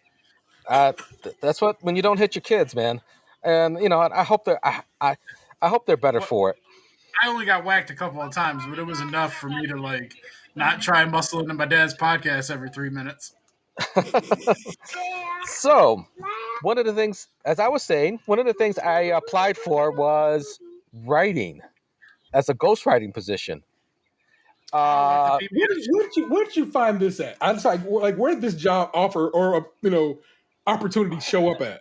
E: That's what when you don't hit your kids, man. And you know, I hope they're better for it.
F: I only got whacked a couple of times, but it was enough for me to like not try and muscle into my dad's podcast every 3 minutes.
E: So, one of the things, as I was saying, one of the things I applied for was writing as a ghostwriting position. Uh,
A: Where did you find this at? I was like, where did this job offer or opportunity show up at?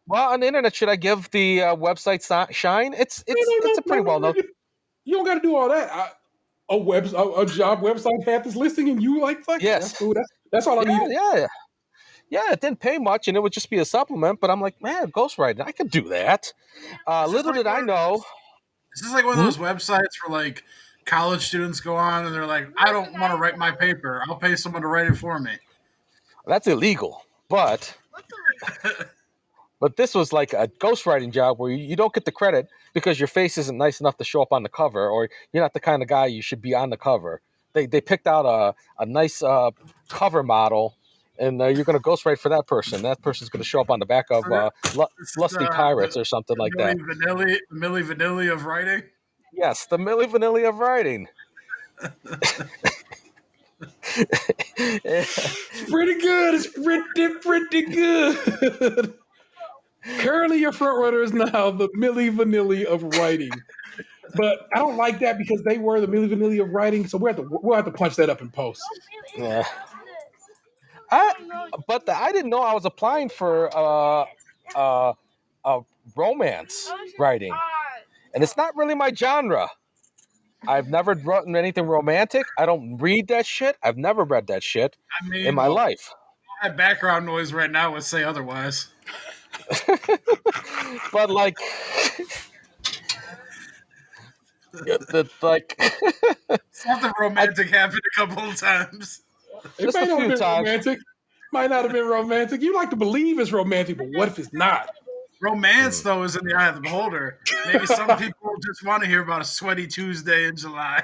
E: well, on the internet, should I give the website shine? It's a pretty well known.
A: You don't got to do all that. A job website had this listing, and you like, fuck,
E: Yes.
A: that's cool. That's all I need.
E: Yeah. It didn't pay much, and it would just be a supplement. But I'm like, man, ghostwriting, I could do that. Little did I know.
F: This is like one of those websites where like college students go on and they're like, I don't want to write my paper. I'll pay someone to write it for me.
E: That's illegal, but this was like a ghostwriting job where you don't get the credit because your face isn't nice enough to show up on the cover, or you're not the kind of guy you should be on the cover. They picked out a nice cover model, and you're going to ghostwrite for that person. That person's going to show up on the back of Lusty Pirates or something like that.
F: Milli Vanilli of writing?
E: Yes, the Milli Vanilli of writing.
A: It's pretty good. It's pretty good. Currently, your front runner is now the Milli Vanilli of writing. But I don't like that because they were the Milli Vanilli of writing, so we'll have to punch that up in post.
E: Yeah. But I didn't know I was applying for romance writing, and it's not really my genre. I've never written anything romantic. I don't read that shit. I've never read that shit in my life.
F: My background noise right now would say otherwise.
E: But like,
F: Something romantic happened a couple of times.
A: It might not have been romantic. Might not have been romantic. You like to believe it's romantic, but what if it's not?
F: Romance, though, is in the eye of the beholder. Maybe some people just want to hear about a sweaty Tuesday in July.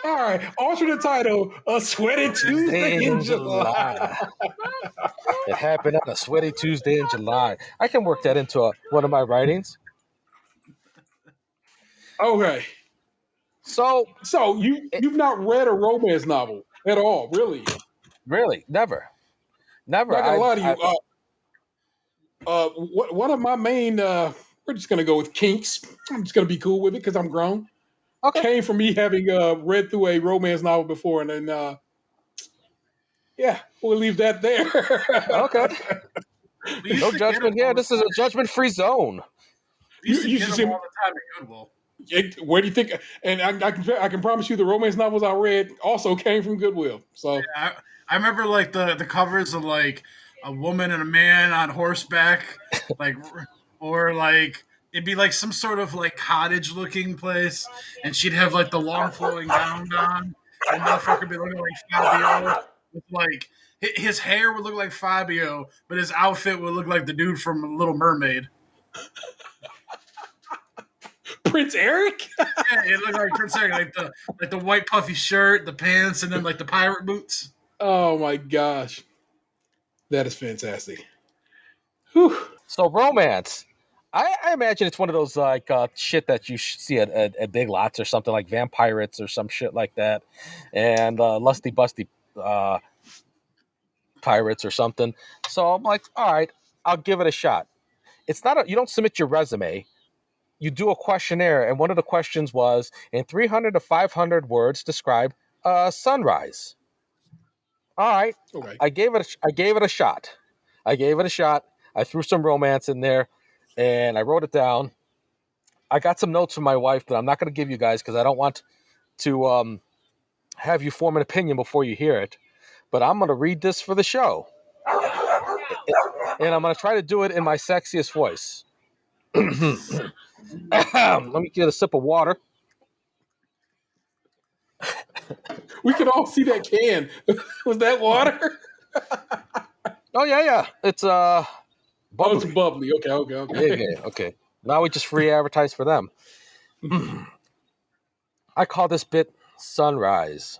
A: All right, alternate title: A Sweaty Tuesday in July.
E: It happened on a sweaty Tuesday in July. I can work that into one of my writings.
A: Okay. So you've not read a romance novel at all, really?
E: Really, never.
A: Not gonna lie to you. One of my main, we're just gonna go with kinks. I'm just gonna be cool with it because I'm grown.
E: Okay.
A: Came from me having read through a romance novel before, and then yeah, we'll leave that there.
E: Okay. No judgment here. This is a judgment-free zone.
F: You should get them all the time at Goodwill.
A: Where do you think? And I can promise you, the romance novels I read also came from Goodwill. So
F: yeah, I remember like the covers of like a woman and a man on horseback, like, or like it'd be like some sort of like cottage looking place, and she'd have like the long flowing gown on, and the motherfucker would be looking like Fabio with like his hair would look like Fabio, but his outfit would look like the dude from Little Mermaid.
A: Prince Eric?
F: Yeah, it looked like Prince Eric, like the white puffy shirt, the pants, and then like the pirate boots.
A: Oh my gosh, that is fantastic. Whew.
E: So romance, I imagine it's one of those like shit that you see at Big Lots or something, like Vampirates or some shit like that, and Lusty Busty Pirates or something. So I'm like, all right, I'll give it a shot. It's not you don't submit your resume. You do a questionnaire, and one of the questions was, in 300 to 500 words, describe sunrise. All right,
A: Okay.
E: I gave it a shot. I threw some romance in there, and I wrote it down. I got some notes from my wife, but I'm not going to give you guys because I don't want to have you form an opinion before you hear it. But I'm going to read this for the show, and I'm going to try to do it in my sexiest voice. Let me get a sip of water.
A: We can all see that can. Was that water?
E: Oh yeah. It's bubbly.
A: Oh, it's bubbly. Okay.
E: Yeah. Okay. Now we just free advertise for them. I call this bit Sunrise.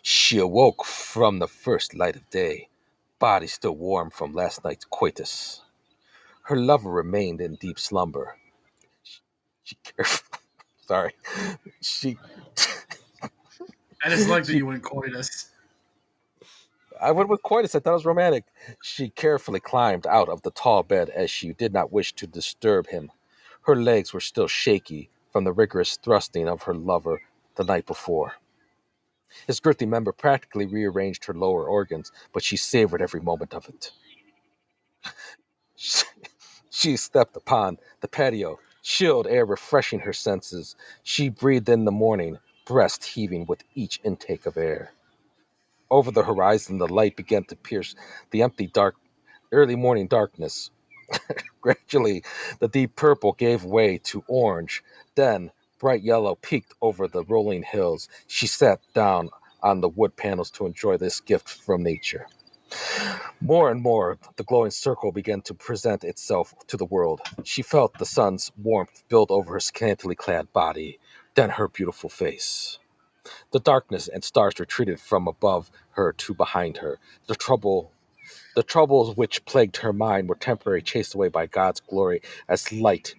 E: She awoke from the first light of day, body still warm from last night's coitus. Her lover remained in deep slumber. Sorry.
F: I just like that you went coitus.
E: I went with coitus. I thought it was romantic. She carefully climbed out of the tall bed as she did not wish to disturb him Her legs were still shaky from the rigorous thrusting of her lover the night before. His girthy member practically rearranged her lower organs, but she savored every moment of it. She stepped upon the patio, chilled air refreshing her senses. She breathed in the morning, breast heaving with each intake of air. Over the horizon, the light began to pierce the empty, early morning darkness. Gradually, the deep purple gave way to orange. Then, bright yellow peeked over the rolling hills. She sat down on the wood panels to enjoy this gift from nature. More and more, the glowing circle began to present itself to the world. She felt the sun's warmth build over her scantily clad body, then her beautiful face. The darkness and stars retreated from above her to behind her. The troubles which plagued her mind were temporarily chased away by God's glory as light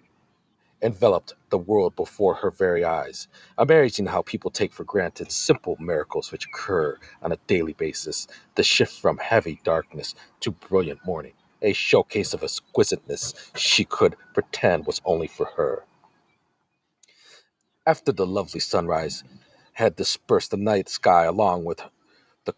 E: enveloped the world before her very eyes. Amazing how people take for granted simple miracles which occur on a daily basis. The shift from heavy darkness to brilliant morning, a showcase of exquisiteness she could pretend was only for her. After the lovely sunrise had dispersed the night sky the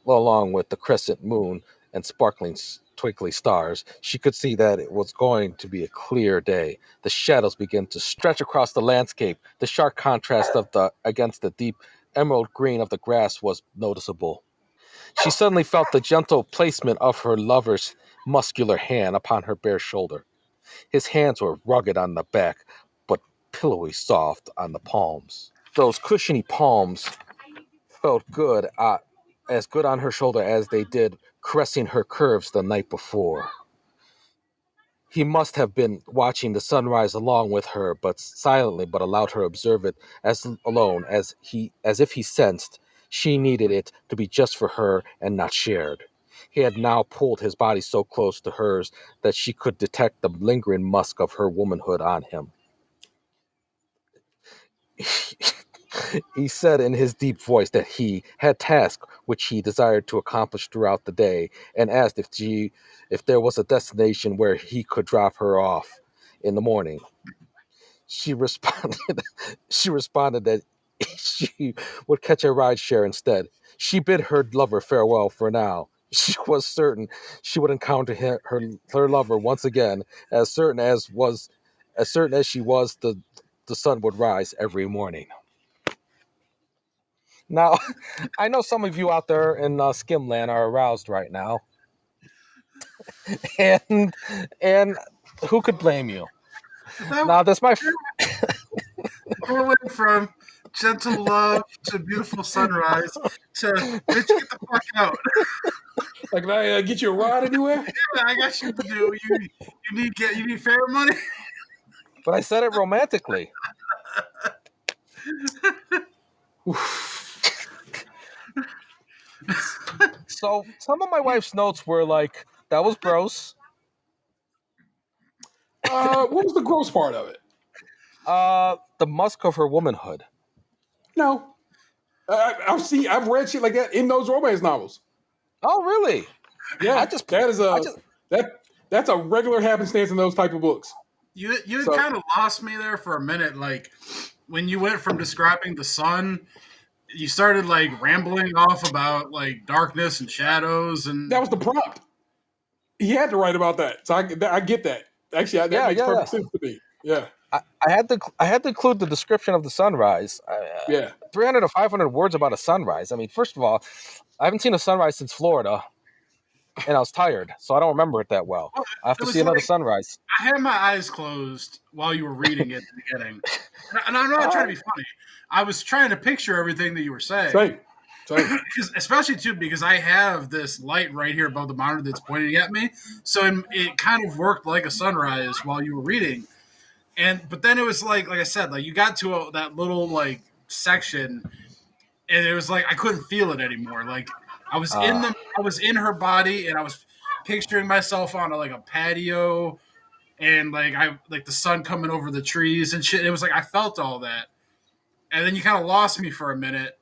E: along with the crescent moon and sparkling twinkly stars, she could see that it was going to be a clear day. The shadows began to stretch across the landscape. The sharp contrast against the deep emerald green of the grass was noticeable. She suddenly felt the gentle placement of her lover's muscular hand upon her bare shoulder. His hands were rugged on the back, but pillowy soft on the palms. Those cushiony palms felt as good on her shoulder as they did caressing her curves the night before. He must have been watching the sunrise along with her, but silently, but allowed her to observe it as alone as if he sensed she needed it to be just for her and not shared. He had now pulled his body so close to hers that she could detect the lingering musk of her womanhood on him. He said in his deep voice that he had tasks which he desired to accomplish throughout the day, and asked if there was a destination where he could drop her off in the morning. She responded she responded that she would catch a ride share instead. She bid her lover farewell for now. She was certain she would encounter her lover once again, as certain as she was the sun would rise every morning. Now, I know some of you out there in Skimland are aroused right now, and and who could blame you? Now, that's my
F: We're went from gentle love to beautiful sunrise to bitch, get the fuck out.
A: Like, can I get you a ride anywhere?
F: Yeah, I got shit to do. You need fare money.
E: but I said it romantically. So some of my wife's notes were like, "That was gross."
A: What was the gross part of it?
E: The musk of her womanhood.
A: No. I've read shit like that in those romance novels.
E: Oh, really?
A: Yeah,
E: I
A: that's a regular happenstance in those type of books.
F: You
A: So-
F: kind of lost me there for a minute. Like when you went from describing the sun, you started like rambling off about like darkness and shadows, and
A: That was the prompt. He had to write about that. So I get that. Actually, that makes perfect sense to me. Yeah.
E: I had to include the description of the sunrise.
A: Yeah.
E: 300 to 500 words about a sunrise. I mean, first of all, I haven't seen a sunrise since Florida, and I was tired, so I don't remember it that well. I have
F: It
E: to
F: was
E: see another
F: like-
E: sunrise.
F: I had my eyes closed while you were reading it at the beginning, and I'm not trying to be funny. I was trying to picture everything that you were saying.
A: Same.
F: Especially too because I have this light right here above the monitor that's pointing at me, so it kind of worked like a sunrise while you were reading. But then it was like I said, like you got to that little like section, and it was like I couldn't feel it anymore. Like I was in her body, and I was picturing myself on a patio, and like the sun coming over the trees and shit. It was like I felt all that, and then you kind of lost me for a minute.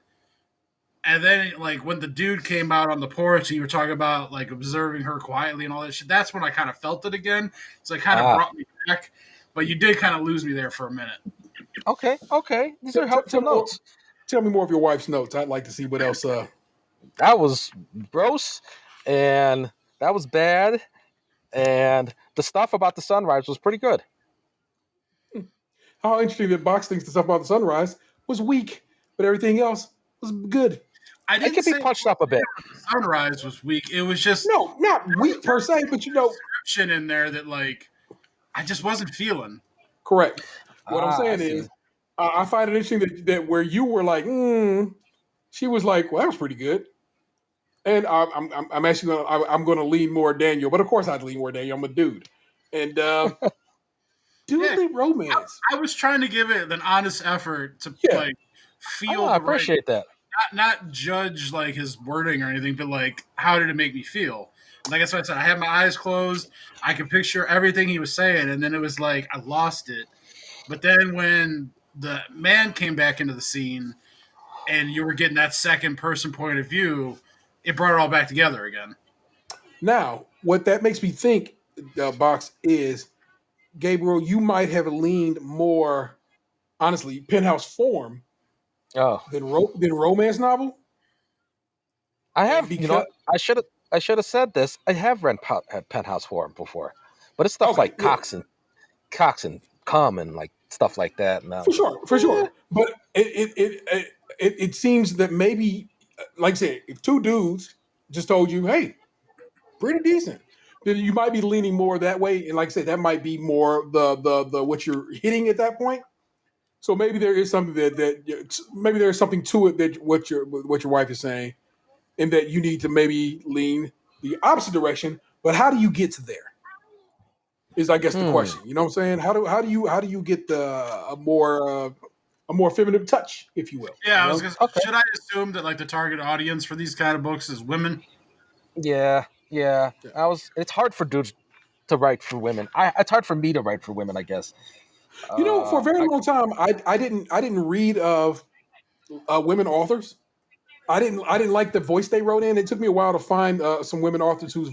F: And then, like, when the dude came out on the porch and you were talking about, like, observing her quietly and all that shit, that's when I kind of felt it again. So it kind of brought me back. but you did kind of lose me there for a minute.
E: Okay. These are helpful notes.
A: Tell me more of your wife's notes. I'd like to see what else.
E: That was gross, and that was bad, and the stuff about the sunrise was pretty good.
A: How interesting that Box thinks the stuff about the sunrise was weak, but everything else was good.
F: I
E: It
F: didn't
E: could be
F: say
E: punched up a bit.
F: Sunrise was weak. It was just
A: No, not weak per se, but
F: description in there that like I just wasn't feeling.
A: correct. What I'm
E: I
A: saying
E: see.
A: is, I find it interesting that where you were like, she was like, well, that was pretty good. And I'm actually I'm going to lean more Daniel, but of course I'd lean more Daniel. I'm a dude, and dude, romance.
F: I was trying to give it an honest effort to like feel.
E: I appreciate that.
F: Not judge like his wording or anything, but like how did it make me feel? Like that's what I said. I had my eyes closed. I could picture everything he was saying, and then it was like I lost it. But then when the man came back into the scene, and you were getting that second person point of view, it brought it all back together again.
A: Now, what that makes me think, Box, is Gabriel, you might have leaned more, honestly, penthouse form than romance novel.
E: I have.
A: Because,
E: I should have said this. I have read Penthouse Forum before, but it's stuff like Cox and Cum and like stuff like that. And
A: for sure. But it seems that maybe, like I said, if two dudes just told you, "Hey, pretty decent," then you might be leaning more that way. And like I said, that might be more the what you're hitting at that point. So maybe there is something that maybe there's something to it that what your wife is saying, and that you need to maybe lean the opposite direction. But how do you get to there? Is I guess the question. You know what I'm saying? How do you get a more feminine touch, if you will?
F: Yeah,
A: you
F: I was gonna, should I assume that like the target audience for these kind of books is women?
E: Yeah. It's hard for dudes to write for women. It's hard for me to write for women, I guess.
A: For a very long time, I didn't read of women authors. I didn't like the voice they wrote in. It took me a while to find some women authors who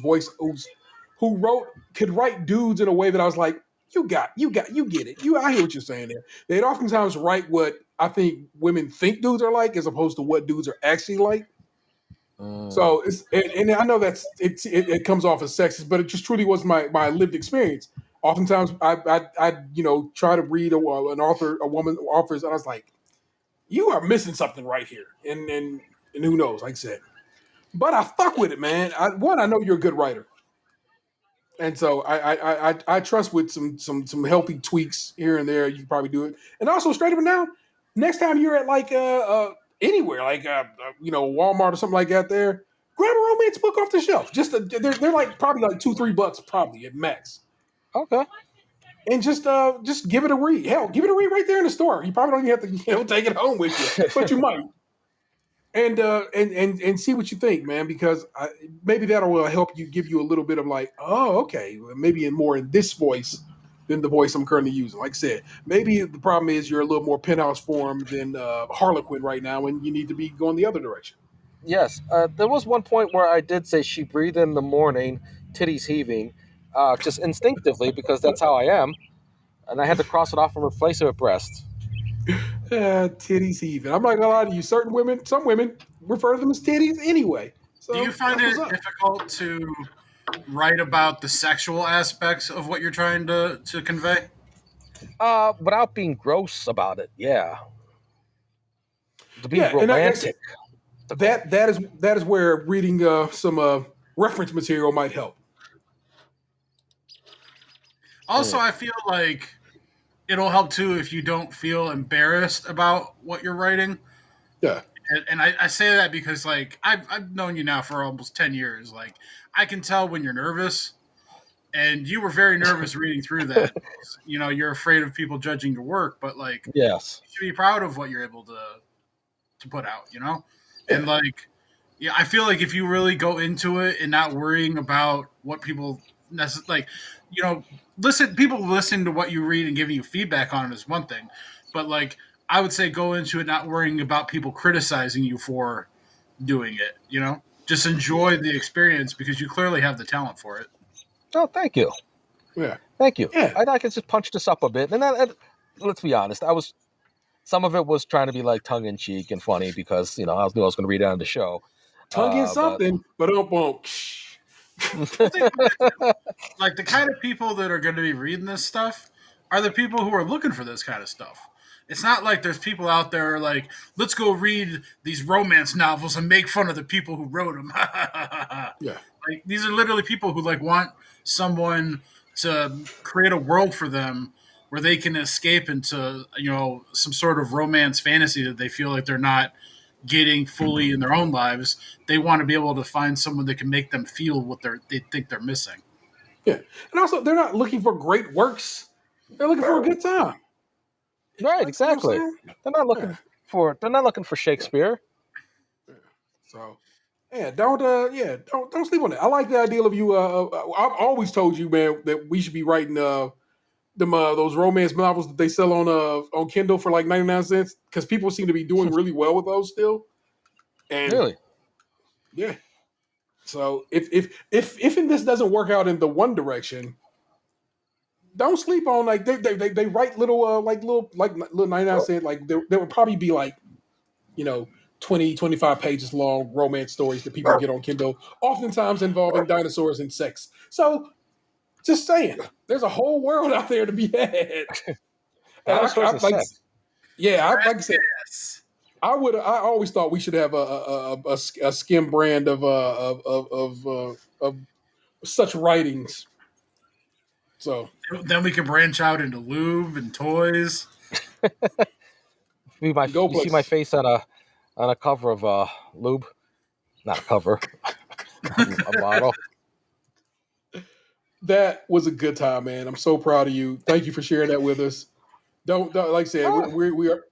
A: could write dudes in a way that I was like, you get it. I hear what you're saying there. They'd oftentimes write what I think women think dudes are like, as opposed to what dudes are actually like. So and I know it comes off as sexist, but it just truly was my lived experience. Oftentimes, I try to read a woman authors, and I was like, you are missing something right here, and who knows? Like I said, but I fuck with it, man. I know you're a good writer, and so I trust with some healthy tweaks here and there. You can probably do it, and also straight up and down. Next time you're at like anywhere, like Walmart or something like that, there, grab a romance book off the shelf. Just they're like probably like $2-3 probably at max.
E: Okay.
A: And just give it a read. Hell, give it a read right there in the store. You probably don't even have to take it home with you, but you might. And see what you think, man, because maybe that'll help you, give you a little bit of like, oh, okay, maybe in this voice than the voice I'm currently using. Like I said, maybe the problem is you're a little more penthouse form than Harlequin right now, and you need to be going the other direction.
E: Yes, there was one point where I did say she breathed in the morning, titties heaving, just instinctively because that's how I am, and I had to cross it off and replace it with breasts.
A: Titties heaving. I'm not gonna lie to you. Some women refer to them as titties anyway. So
F: do you find it difficult to write about the sexual aspects of what you're trying to convey?
E: Without being gross about it, yeah. To be romantic.
A: That is where reading some reference material might help.
F: Also, I feel like it'll help too if you don't feel embarrassed about what you're writing.
A: Yeah.
F: And I say that because like I've known you now for almost 10 years. Like I can tell when you're nervous, and you were very nervous reading through that. You're afraid of people judging your work, but like,
E: yes,
F: you should be proud of what you're able to put out. Yeah. And like, yeah, I feel like if you really go into it and not worrying about what people people listening to what you read and giving you feedback on it is one thing, but like I would say go into it not worrying about people criticizing you for doing it. Just enjoy the experience because you clearly have the talent for it.
E: Oh, thank you.
A: Yeah,
E: Thank you.
F: Yeah.
E: I could just punch this up a bit, and let's be honest, some of it was trying to be like tongue in cheek and funny because I knew I was going to read it on the show.
A: Tongue in something, but don't bump.
F: Like the kind of people that are going to be reading this stuff are the people who are looking for this kind of stuff. It's not like there's people out there like, let's go read these romance novels and make fun of the people who wrote them.
A: Yeah.
F: Like these are literally people who like want someone to create a world for them where they can escape into some sort of romance fantasy that they feel like they're not getting fully in their own lives. They want to be able to find someone that can make them feel what they think they're missing.
A: Yeah. And also, they're not looking for great works. They're looking for a good time.
E: Right, exactly.
A: You know
E: They're not looking for Shakespeare.
A: So, don't sleep on it. I like the idea of you. I've always told you, man, that we should be writing those romance novels that they sell on Kindle for like 99 cents because people seem to be doing really well with those still. And
E: Really?
A: yeah. So if this doesn't work out in the one direction, don't sleep on like they write little 99 cent like there would probably be like 20, 25 pages long romance stories that people get on Kindle, oftentimes involving dinosaurs and sex. So just saying, there's a whole world out there to be had.
E: Dinosaurs and sex.
A: Like I said, I always thought we should have a skim brand of such writings. So
F: then we can branch out into lube and toys.
E: You see my face on a cover of lube, not a cover, a bottle.
A: That was a good time, man. I'm so proud of you. Thank you for sharing that with us. Don't like I said, we're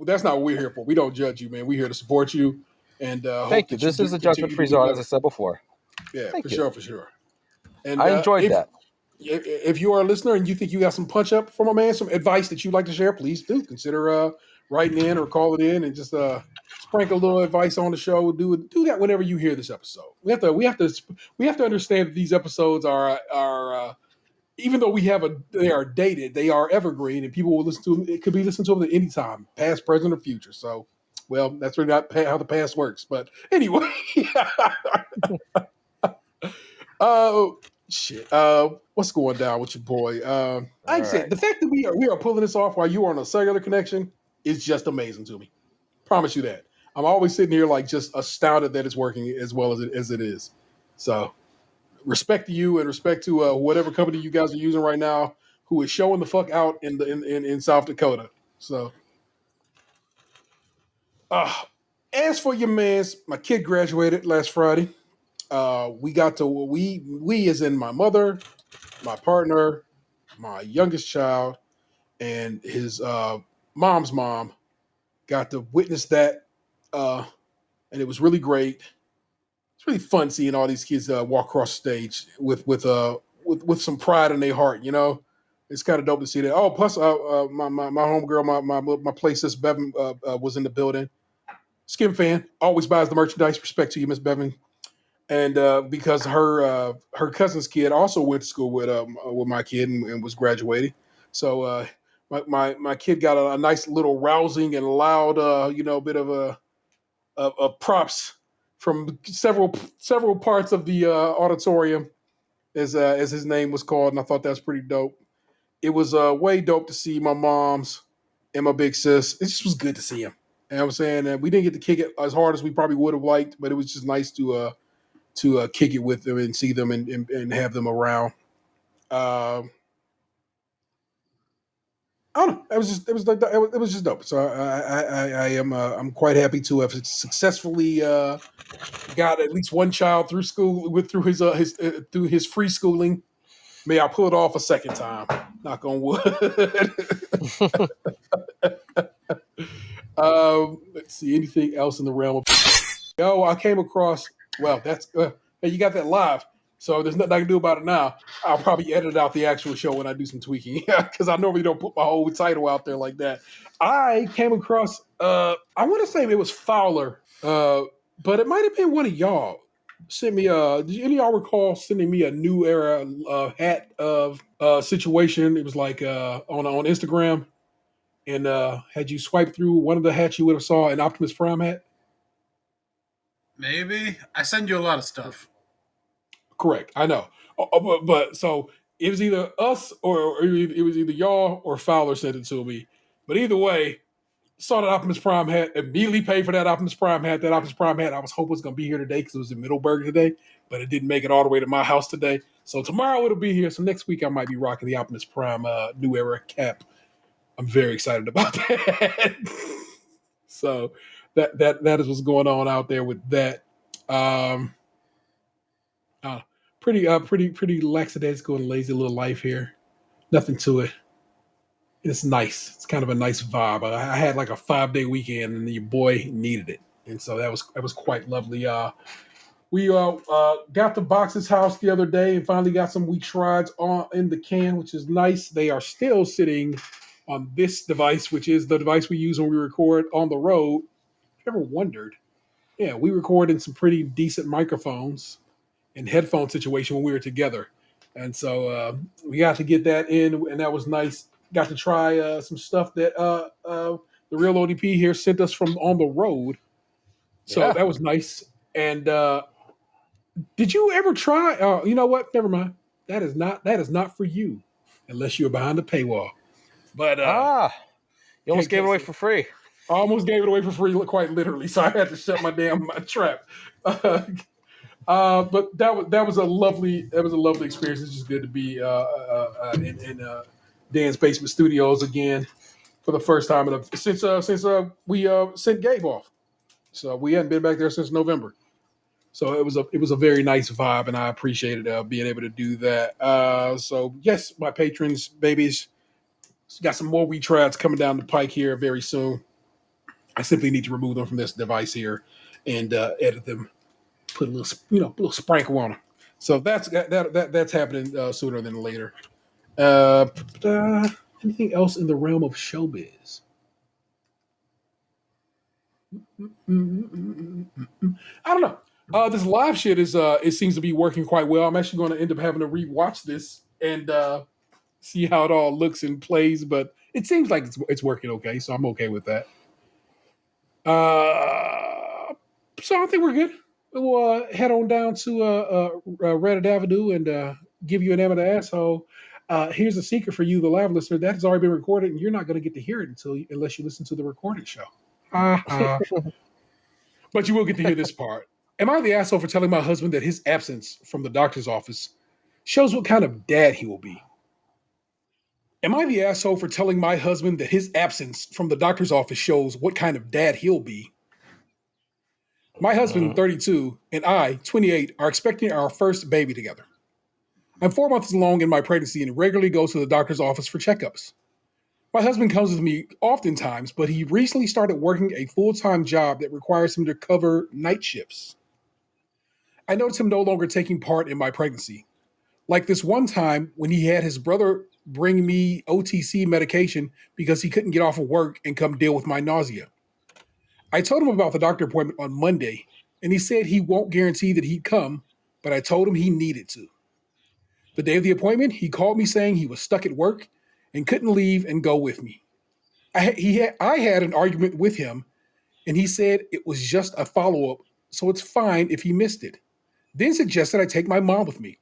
A: that's not what we're here for. We don't judge you, man. We're here to support you. And
E: thank you. This is a judgment-free zone, as I said before.
A: Yeah,
E: for
A: sure. And
E: I enjoyed that.
A: If you are a listener and you think you got some punch up from a man, some advice that you'd like to share, please do consider writing in or calling in and just sprinkle a little advice on the show. Do that whenever you hear this episode. We have to understand that these episodes are even though they are dated, they are evergreen, and people will listen to them. It could be listened to them at any time, past, present, or future. So, well, that's really not how the past works. But anyway, shit. What's going down with your boy? Like I said, the fact that we are pulling this off while you are on a cellular connection is just amazing to me. Promise you that. I'm always sitting here like just astounded that it's working as well as it is. So, respect to you and respect to whatever company you guys are using right now, who is showing the fuck out in South Dakota. So, as for your man's, my kid graduated last Friday. We as in my mother, my partner, my youngest child, and his mom's mom got to witness that, and it was really great. It's really fun seeing all these kids walk across the stage with some pride in their heart. It's kind of dope to see that. Oh, plus my homegirl, my play sis Bevan was in the building. Skim fan, always buys the merchandise. Respect to you, Miss Bevan. And because her cousin's kid also went to school with my kid and was graduating, so my kid got a nice little rousing and loud bit of props from several parts of the auditorium, as his name was called, and I thought that was pretty dope. It was way dope to see my moms and my big sis. It just was good to see him. And I was saying that we didn't get to kick it as hard as we probably would have liked, but it was just nice to kick it with them and see them and have them around. I don't know. It was just dope. So I'm quite happy to have successfully got at least one child through school through his free schooling. May I pull it off a second time? Knock on wood. Let's see. Anything else in the realm of? I came across. Well, that's hey, you got that live. So there's nothing I can do about it now. I'll probably edit out the actual show when I do some tweaking because I normally don't put my whole title out there like that. I came across, I want to say it was Fowler, but it might have been one of y'all. sent me did any of y'all recall sending me a new era hat of situation? It was like on Instagram, and had you swiped through one of the hats, you would have saw an Optimus Prime hat.
F: Maybe I send you a lot of stuff.
A: Correct, I know. But so it was either us or it was either y'all or Fowler sent it to me. But either way, saw that Optimus Prime hat, immediately paid for that Optimus Prime hat. That Optimus Prime hat, I was hoping was going to be here today because it was in Middleburg today, but it didn't make it all the way to my house today. So tomorrow it'll be here. So next week I might be rocking the Optimus Prime New Era cap. I'm very excited about that. So that is what's going on out there with that. Um, pretty lackadaisical and lazy little life here. Nothing to it. It's nice. It's kind of a nice vibe. I had like a 5-day weekend, and your boy needed it, and so that was quite lovely. We got the boxes house the other day, and finally got some wheat shreds on in the can, which is nice. They are still sitting on this device, which is the device we use when we record on the road. If you ever wondered, yeah, we record in some pretty decent microphones and headphone situation when we were together, and so we got to get that in, and that was nice. Got to try some stuff that the real ODP here sent us from on the road, so
E: Yeah.
A: that was nice. And did you ever try? You know what? Never mind. That is not for you, unless you're behind the paywall. But
E: you almost gave it away for free.
A: I almost gave it away for free, quite literally. So I had to shut my trap. But that was a lovely experience. It's just good to be in Dan's Basement Studios again for the first time since we sent Gabe off. So we hadn't been back there since November. So it was a very nice vibe, and I appreciated being able to do that. So yes, my patrons, babies, got some more wheat trads coming down the pike here very soon. I simply need to remove them from this device here and edit them, put a little sprinkle on them. So that's happening sooner than later. Anything else in the realm of showbiz? I don't know. This live shit is it seems to be working quite well. I'm actually going to end up having to rewatch this and see how it all looks and plays, but it seems like it's working okay, so I'm okay with that. So I think we're good. We'll head on down to Reddit Avenue and give you an M of the asshole. Here's a secret for you, the live listener. That has already been recorded, and you're not going to get to hear it unless you listen to the recorded show. But you will get to hear this part. Am I the asshole for telling my husband that his absence from the doctor's office shows what kind of dad he will be? Am I the asshole for telling my husband that his absence from the doctor's office shows what kind of dad he'll be? My husband, 32, and I, 28, are expecting our first baby together. I'm 4 months along in my pregnancy and regularly go to the doctor's office for checkups. My husband comes with me oftentimes, but he recently started working a full-time job that requires him to cover night shifts. I noticed him no longer taking part in my pregnancy. Like this one time when he had his brother bring me OTC medication because he couldn't get off of work and come deal with my nausea. I told him about the doctor appointment on Monday, and he said he won't guarantee that he'd come, but I told him he needed to. The day of the appointment, he called me saying he was stuck at work and couldn't leave and go with me. I had an argument with him, and he said it was just a follow-up, so it's fine if he missed it. Then suggested I take my mom with me.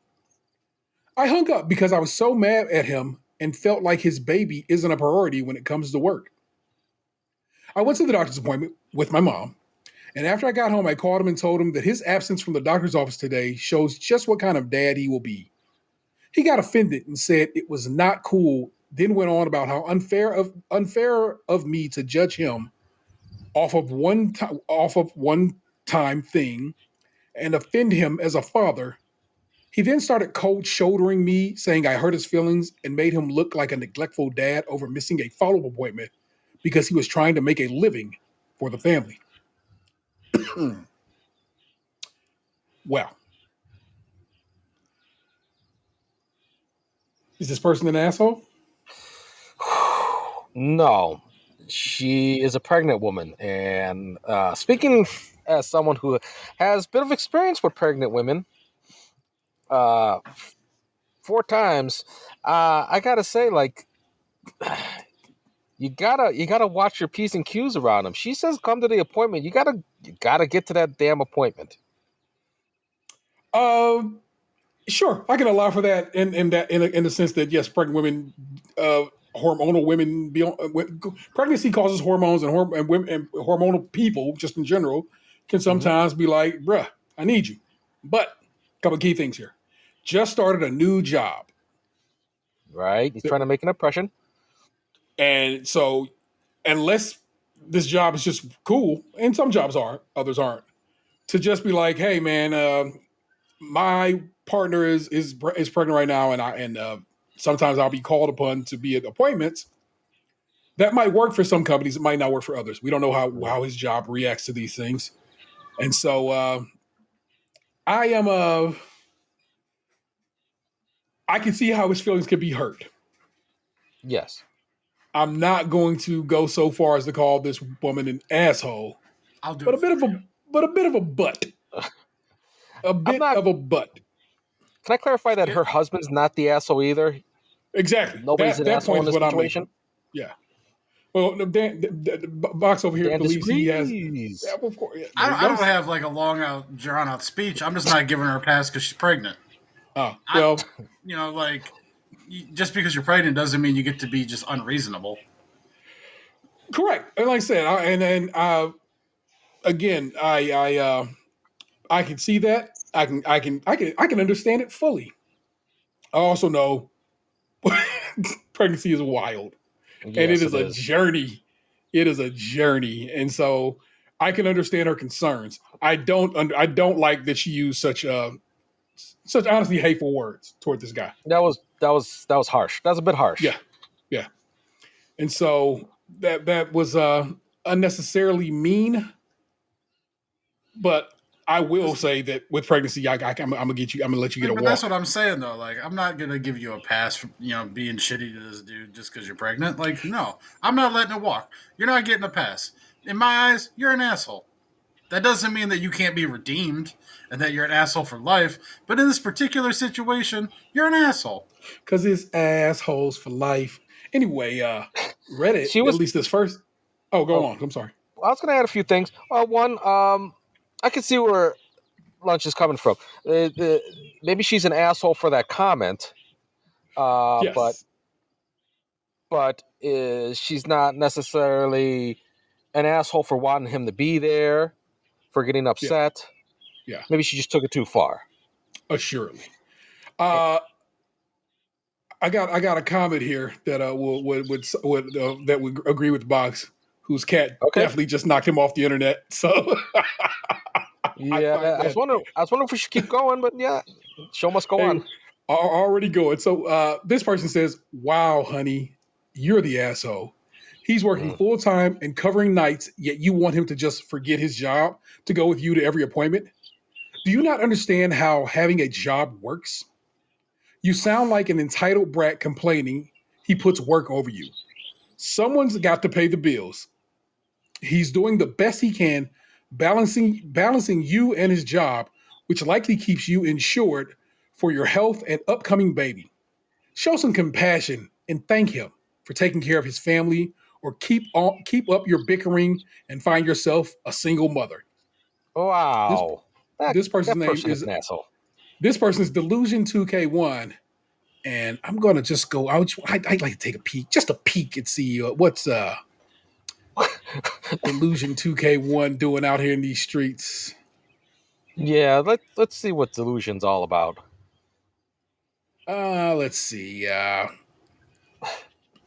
A: I hung up because I was so mad at him and felt like his baby isn't a priority when it comes to work. I went to the doctor's appointment with my mom, and after I got home, I called him and told him that his absence from the doctor's office today shows just what kind of dad he will be. He got offended and said it was not cool, then went on about how unfair of me to judge him off of one time thing and offend him as a father. He then started cold shouldering me, saying I hurt his feelings and made him look like a neglectful dad over missing a follow-up appointment because he was trying to make a living for the family. Well, is this person an asshole?
E: No. she is a pregnant woman. And speaking as someone who has a bit of experience with pregnant women, 4 times, I gotta say, like, you gotta watch your P's and Q's around them. She says, "Come to the appointment." You gotta get to that damn appointment.
A: Sure, I can allow for that in the sense that yes, pregnant women, hormonal women, pregnancy causes hormones and hormonal people just in general can sometimes be like, "Bruh, I need you." But a couple of key things here: just started a new job,
E: Right? He's trying to make an impression.
A: and so unless this job is just cool, and some jobs are, others aren't, to just be like, "Hey, man, my partner is pregnant right now, and sometimes I'll be called upon to be at appointments." That might work for some companies. It might not work for others. We don't know how his job reacts to these things, and so I am I can see how his feelings could be hurt.
E: Yes.
A: I'm not going to go so far as to call this woman an asshole,
F: I'll do
A: but
F: it.
A: a bit of a butt. A bit of a butt.
E: Can I clarify that her husband's not the asshole either?
A: Exactly.
E: Nobody's an asshole in
A: point is
E: this
A: what
E: situation.
A: I'm making. Yeah. Well, no, the box over here
E: Dan
A: believes he has.
E: disagrees.
A: Yeah, well, of course. Yeah,
F: I don't have like a long drawn out speech. I'm just not giving her a pass because she's pregnant.
A: Oh, well,
F: Just because you're pregnant doesn't mean you get to be just unreasonable.
A: correct. And like I said, again, I can see that. I can understand it fully. I also know pregnancy is wild, and it is a journey. It is a journey, and so I can understand her concerns. I don't like that she used such honestly hateful words toward this guy.
E: That was harsh. That was a bit harsh.
A: Yeah. And so that was unnecessarily mean. But I will say that with pregnancy, I'm gonna let you get a walk.
F: But that's what I'm saying though. Like, I'm not gonna give you a pass for being shitty to this dude just because you're pregnant. Like, no, I'm not letting it walk. You're not getting a pass. In my eyes, you're an asshole. That doesn't mean that you can't be redeemed and that you're an asshole for life. But in this particular situation, you're an asshole.
A: Because it's assholes for life. Anyway, Reddit, at least this first. Oh, go on. I'm sorry.
E: I was going to add a few things. One, I can see where Lunch is coming from. Maybe she's an asshole for that comment.
A: Yes.
E: But she's not necessarily an asshole for wanting him to be there, for getting upset.
A: Yeah.
E: Maybe she just took it too far.
A: Assuredly. I got a comment here that would agree with Box, whose cat definitely just knocked him off the internet. So
E: yeah, I was wondering if we should keep going, but yeah, show must go on.
A: Already going. So this person says, "Wow, honey, you're the asshole. He's working full time and covering nights, yet you want him to just forget his job to go with you to every appointment. Do you not understand how having a job works? You sound like an entitled brat complaining he puts work over you. Someone's got to pay the bills. He's doing the best he can, balancing you and his job, which likely keeps you insured for your health and upcoming baby. Show some compassion and thank him for taking care of his family, or keep up your bickering and find yourself a single mother."
E: Wow.
A: This person's name
E: is an asshole.
A: This person's Delusion2K1, and I'm gonna just go. I'd like to take a peek, just a peek, and see what's Delusion2K1 doing out here in these streets.
E: Yeah, let's see what Delusion's all about.
A: Let's see.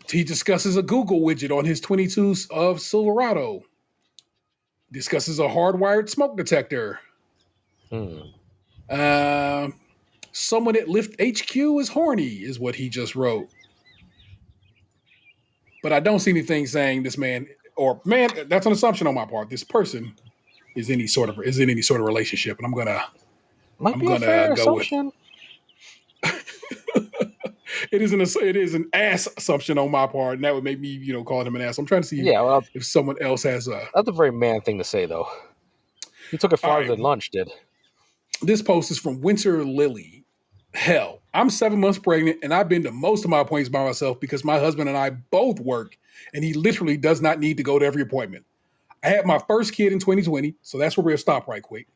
A: He discusses a Google widget on his 22 of Silverado. Discusses a hardwired smoke detector. Someone at Lyft HQ is horny, is what he just wrote. But I don't see anything saying this man, that's an assumption on my part. This person is in any sort of relationship, and I'm gonna
E: go
A: assumption. it is an ass assumption on my part, and that would make me, calling him an ass. I'm trying to see
E: Yeah, well,
A: if someone else has
E: that's a very man thing to say, though. He took it
A: All
E: farther
A: right.
E: than lunch did.
A: This post is from Winter Lily. Hell, I'm 7 months pregnant, and I've been to most of my appointments by myself because my husband and I both work, and he literally does not need to go to every appointment. I had my first kid in 2020, so that's where we'll stop right quick.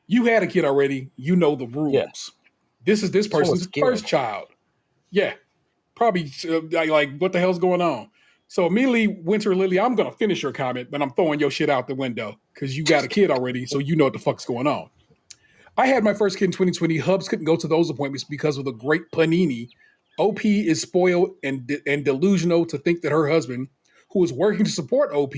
A: You had a kid already. You know the rules.
E: Yeah.
A: This is this
E: one was
A: person's
E: scary.
A: first child. Yeah. Probably like, what the hell's going on? So immediately, Winter Lily, I'm going to finish your comment, but I'm throwing your shit out the window because you got a kid already, so you know what the fuck's going on. I had my first kid in 2020. Hubs couldn't go to those appointments because of the great panini. OP is spoiled and delusional to think that her husband, who is working to support OP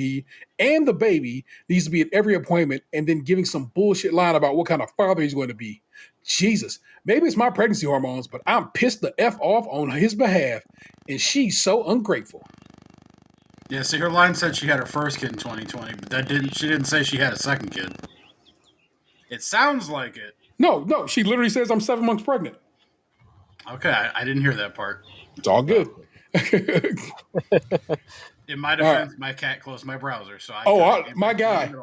A: and the baby, needs to be at every appointment and then giving some bullshit line about what kind of father he's going to be. Jesus, maybe it's my pregnancy hormones, but I'm pissed the F off on his behalf, and she's so ungrateful.
F: Yeah, see, her line said she had her first kid in 2020, but she didn't say she had a second kid. It sounds like it.
A: No, she literally says I'm 7 months pregnant.
F: Okay, I didn't hear that part.
A: It's all good.
F: In my defense, my cat closed my browser, so
A: my guy,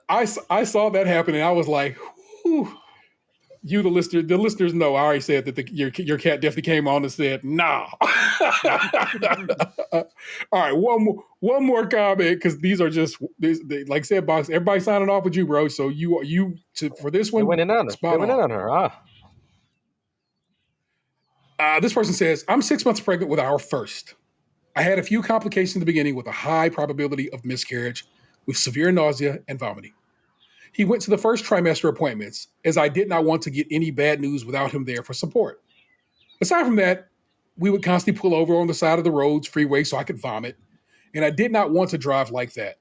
A: I saw that happen, and I was like, whew. The listeners know. I already said that your cat definitely came on and said, "Nah." All right, one more comment because these are just like I said, box. Everybody signing off with you, bro. So for this one,
E: They went in on her.
A: This person says, "I'm 6 months pregnant with our first. I had a few complications in the beginning with a high probability of miscarriage, with severe nausea and vomiting. He went to the first trimester appointments, as I did not want to get any bad news without him there for support. Aside from that, we would constantly pull over on the side of the roads, freeway, so I could vomit, and I did not want to drive like that.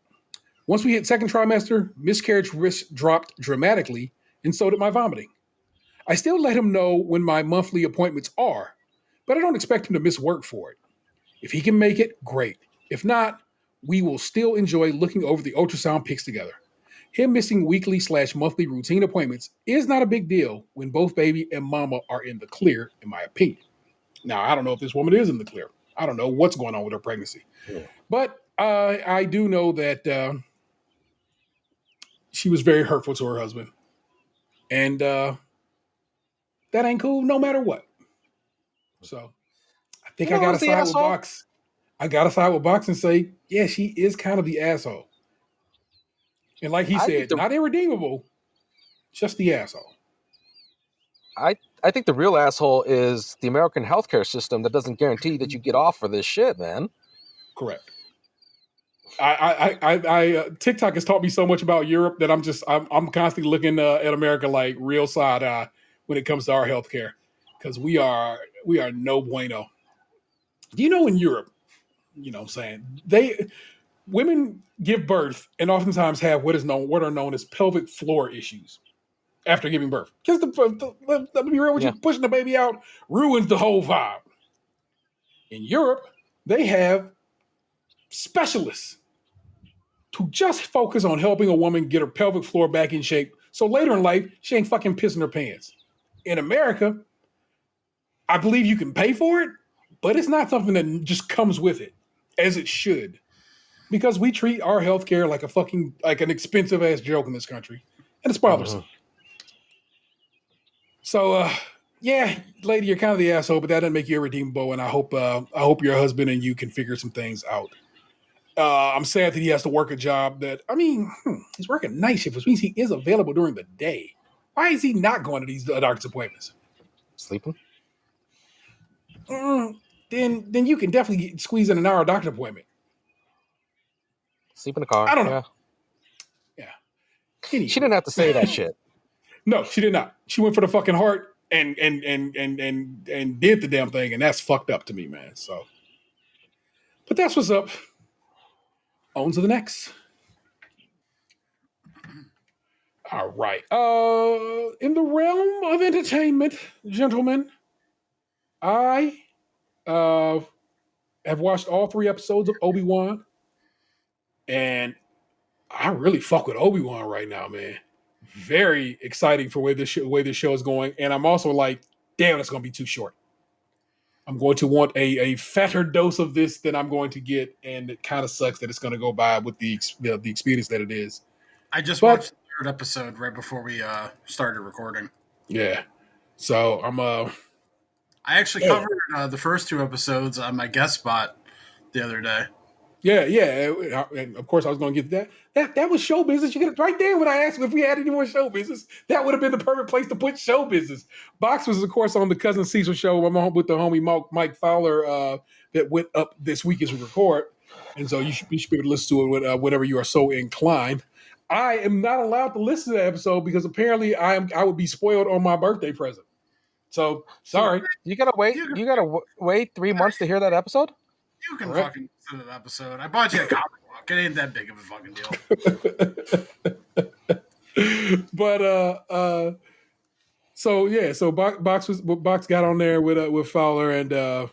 A: Once we hit second trimester, miscarriage risk dropped dramatically, and so did my vomiting. I still let him know when my monthly appointments are, but I don't expect him to miss work for it. If he can make it, great. If not, we will still enjoy looking over the ultrasound pics together. Him missing weekly/monthly routine appointments is not a big deal when both baby and mama are in the clear, in my opinion. Now, I don't know if this woman is in the clear. I don't know what's going on with her pregnancy. Yeah. But I do know that she was very hurtful to her husband. And that ain't cool no matter what. So I think I got to side with Box. I got to side with Box and say, yeah, she is kind of the asshole. And like he said, not irredeemable, just the asshole.
E: I think the real asshole is the American healthcare system that doesn't guarantee that you get off for this shit, man.
A: Correct. TikTok has taught me so much about Europe that I'm constantly looking at America like real side eye when it comes to our healthcare, because we are no bueno. Do you know in Europe, you know what I'm saying, women give birth and oftentimes have what are known as pelvic floor issues after giving birth. Because let me be real with you, pushing the baby out ruins the whole vibe. In Europe, they have specialists to just focus on helping a woman get her pelvic floor back in shape so later in life, she ain't fucking pissing her pants. In America, I believe you can pay for it, but it's not something that just comes with it, as it should. Because we treat our healthcare like an expensive ass joke in this country. And it's bothersome. So, yeah, lady, you're kind of the asshole, but that doesn't make you irredeemable. And I hope your husband and you can figure some things out. I'm sad that he has to work a job he's working night shift, which means he is available during the day. Why is he not going to these doctor's appointments?
E: Sleeping?
A: Then you can definitely squeeze in an hour doctor appointment.
E: Sleep in the car.
A: I don't know. Yeah.
E: Anyway. She didn't have to say that shit.
A: No, she did not. She went for the fucking heart and did the damn thing, and that's fucked up to me, man. So, but that's what's up. On to the next. All right. In the realm of entertainment, gentlemen, I have watched all 3 episodes of Obi-Wan, and I really fuck with Obi-Wan right now, man. Very exciting for where this show is going, and I'm also like, damn, it's gonna be too short. I'm going to want a fatter dose of this than I'm going to get, and it kind of sucks that it's going to go by with the experience that it is.
F: I just
A: But-
F: watched the third episode right before we started recording.
A: Yeah, so I'm
F: I actually covered the first 2 episodes on my guest spot the other day.
A: Yeah, and of course I was going to get that. That was show business. You get it right there when I asked if we had any more show business. That would have been the perfect place to put show business. Box was, of course, on the Cousin Cecil show with the homie Mike Fowler that went up this week as we record, and so you should be able to listen to it whenever you are so inclined. I am not allowed to listen to that episode because apparently I would be spoiled on my birthday present. So sorry.
E: You gotta wait. You gotta wait 3 months to hear that episode.
F: You can fucking listen to the episode. I bought you a comic book. It ain't that big of a fucking deal.
A: But so Box got on there with Fowler and go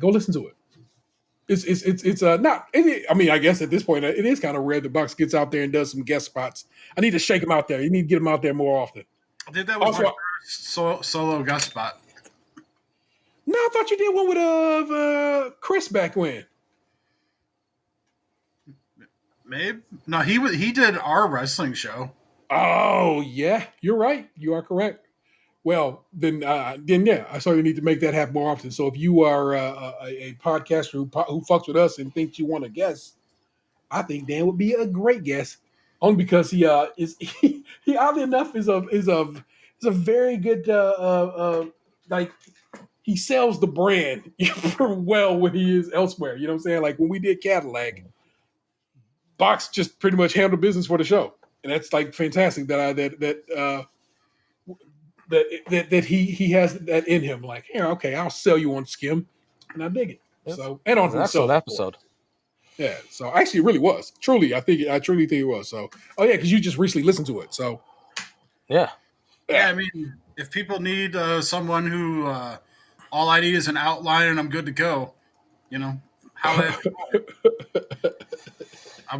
A: listen to it. It's not. I mean, I guess at this point it is kind of rare that Box gets out there and does some guest spots. I need to shake him out there. You need to get him out there more often.
F: I did that with my first solo guest spot.
A: No, I thought you did one with Chris back when.
F: Maybe no, he did our wrestling show.
A: Oh yeah, you're right. You are correct. Well, then yeah, I certainly need to make that happen more often. So if you are a podcaster who fucks with us and thinks you want to guest, I think Dan would be a great guest. Only because he oddly enough is a very good like. He sells the brand well when he is elsewhere. You know what I'm saying? Like when we did Cadillac, Box just pretty much handled business for the show, and that's like fantastic that he has that in him. Like, here, okay, I'll sell you on Skim, and I dig it.
E: Yep.
A: So and on
E: excellent episode.
A: Yeah. So actually, it really was. Truly, I truly think it was. So, because you just recently listened to it. So,
F: yeah. I mean, if people need someone who. All I need is an outline, and I'm good to go. You know, I'm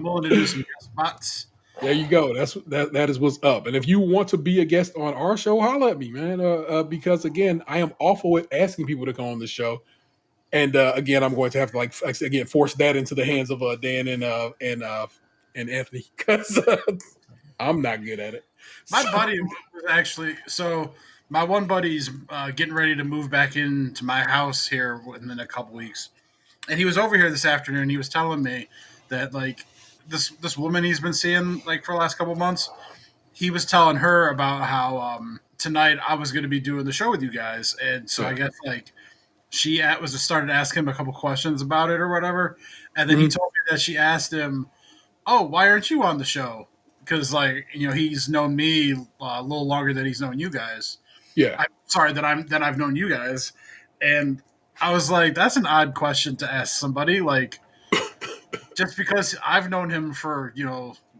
F: willing to do some guest spots.
A: There you go. That is what's up. And if you want to be a guest on our show, holla at me, man. Because again, I am awful at asking people to come on the show, and again, I'm going to have to force that into the hands of Dan and Anthony because I'm not good at it.
F: My buddy was actually so. My one buddy's getting ready to move back into my house here within a couple weeks, and he was over here this afternoon. He was telling me that like this woman he's been seeing like for the last couple months. He was telling her about how tonight I was going to be doing the show with you guys, and so I guess like she started asking him a couple questions about it or whatever, and then he told me that she asked him, "Oh, why aren't you on the show?" Because like he's known me a little longer than he's known you guys.
A: Yeah,
F: I'm sorry that I've known you guys, and I was like, that's an odd question to ask somebody. Like, just because I've known him for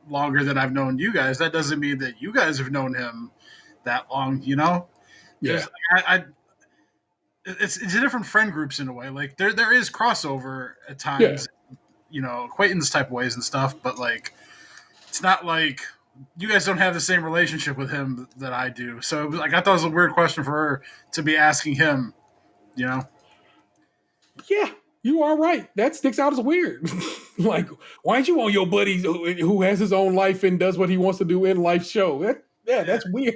F: longer than I've known you guys, that doesn't mean that you guys have known him that long.
A: Yeah.
F: It's different friend groups in a way. Like there is crossover at times, acquaintance type ways and stuff, but like it's not like. You guys don't have the same relationship with him that I do. So I thought it was a weird question for her to be asking him, Yeah,
A: you are right. That sticks out as weird. Like, why aren't you on your buddy who has his own life and does what he wants to do in life show? That's weird.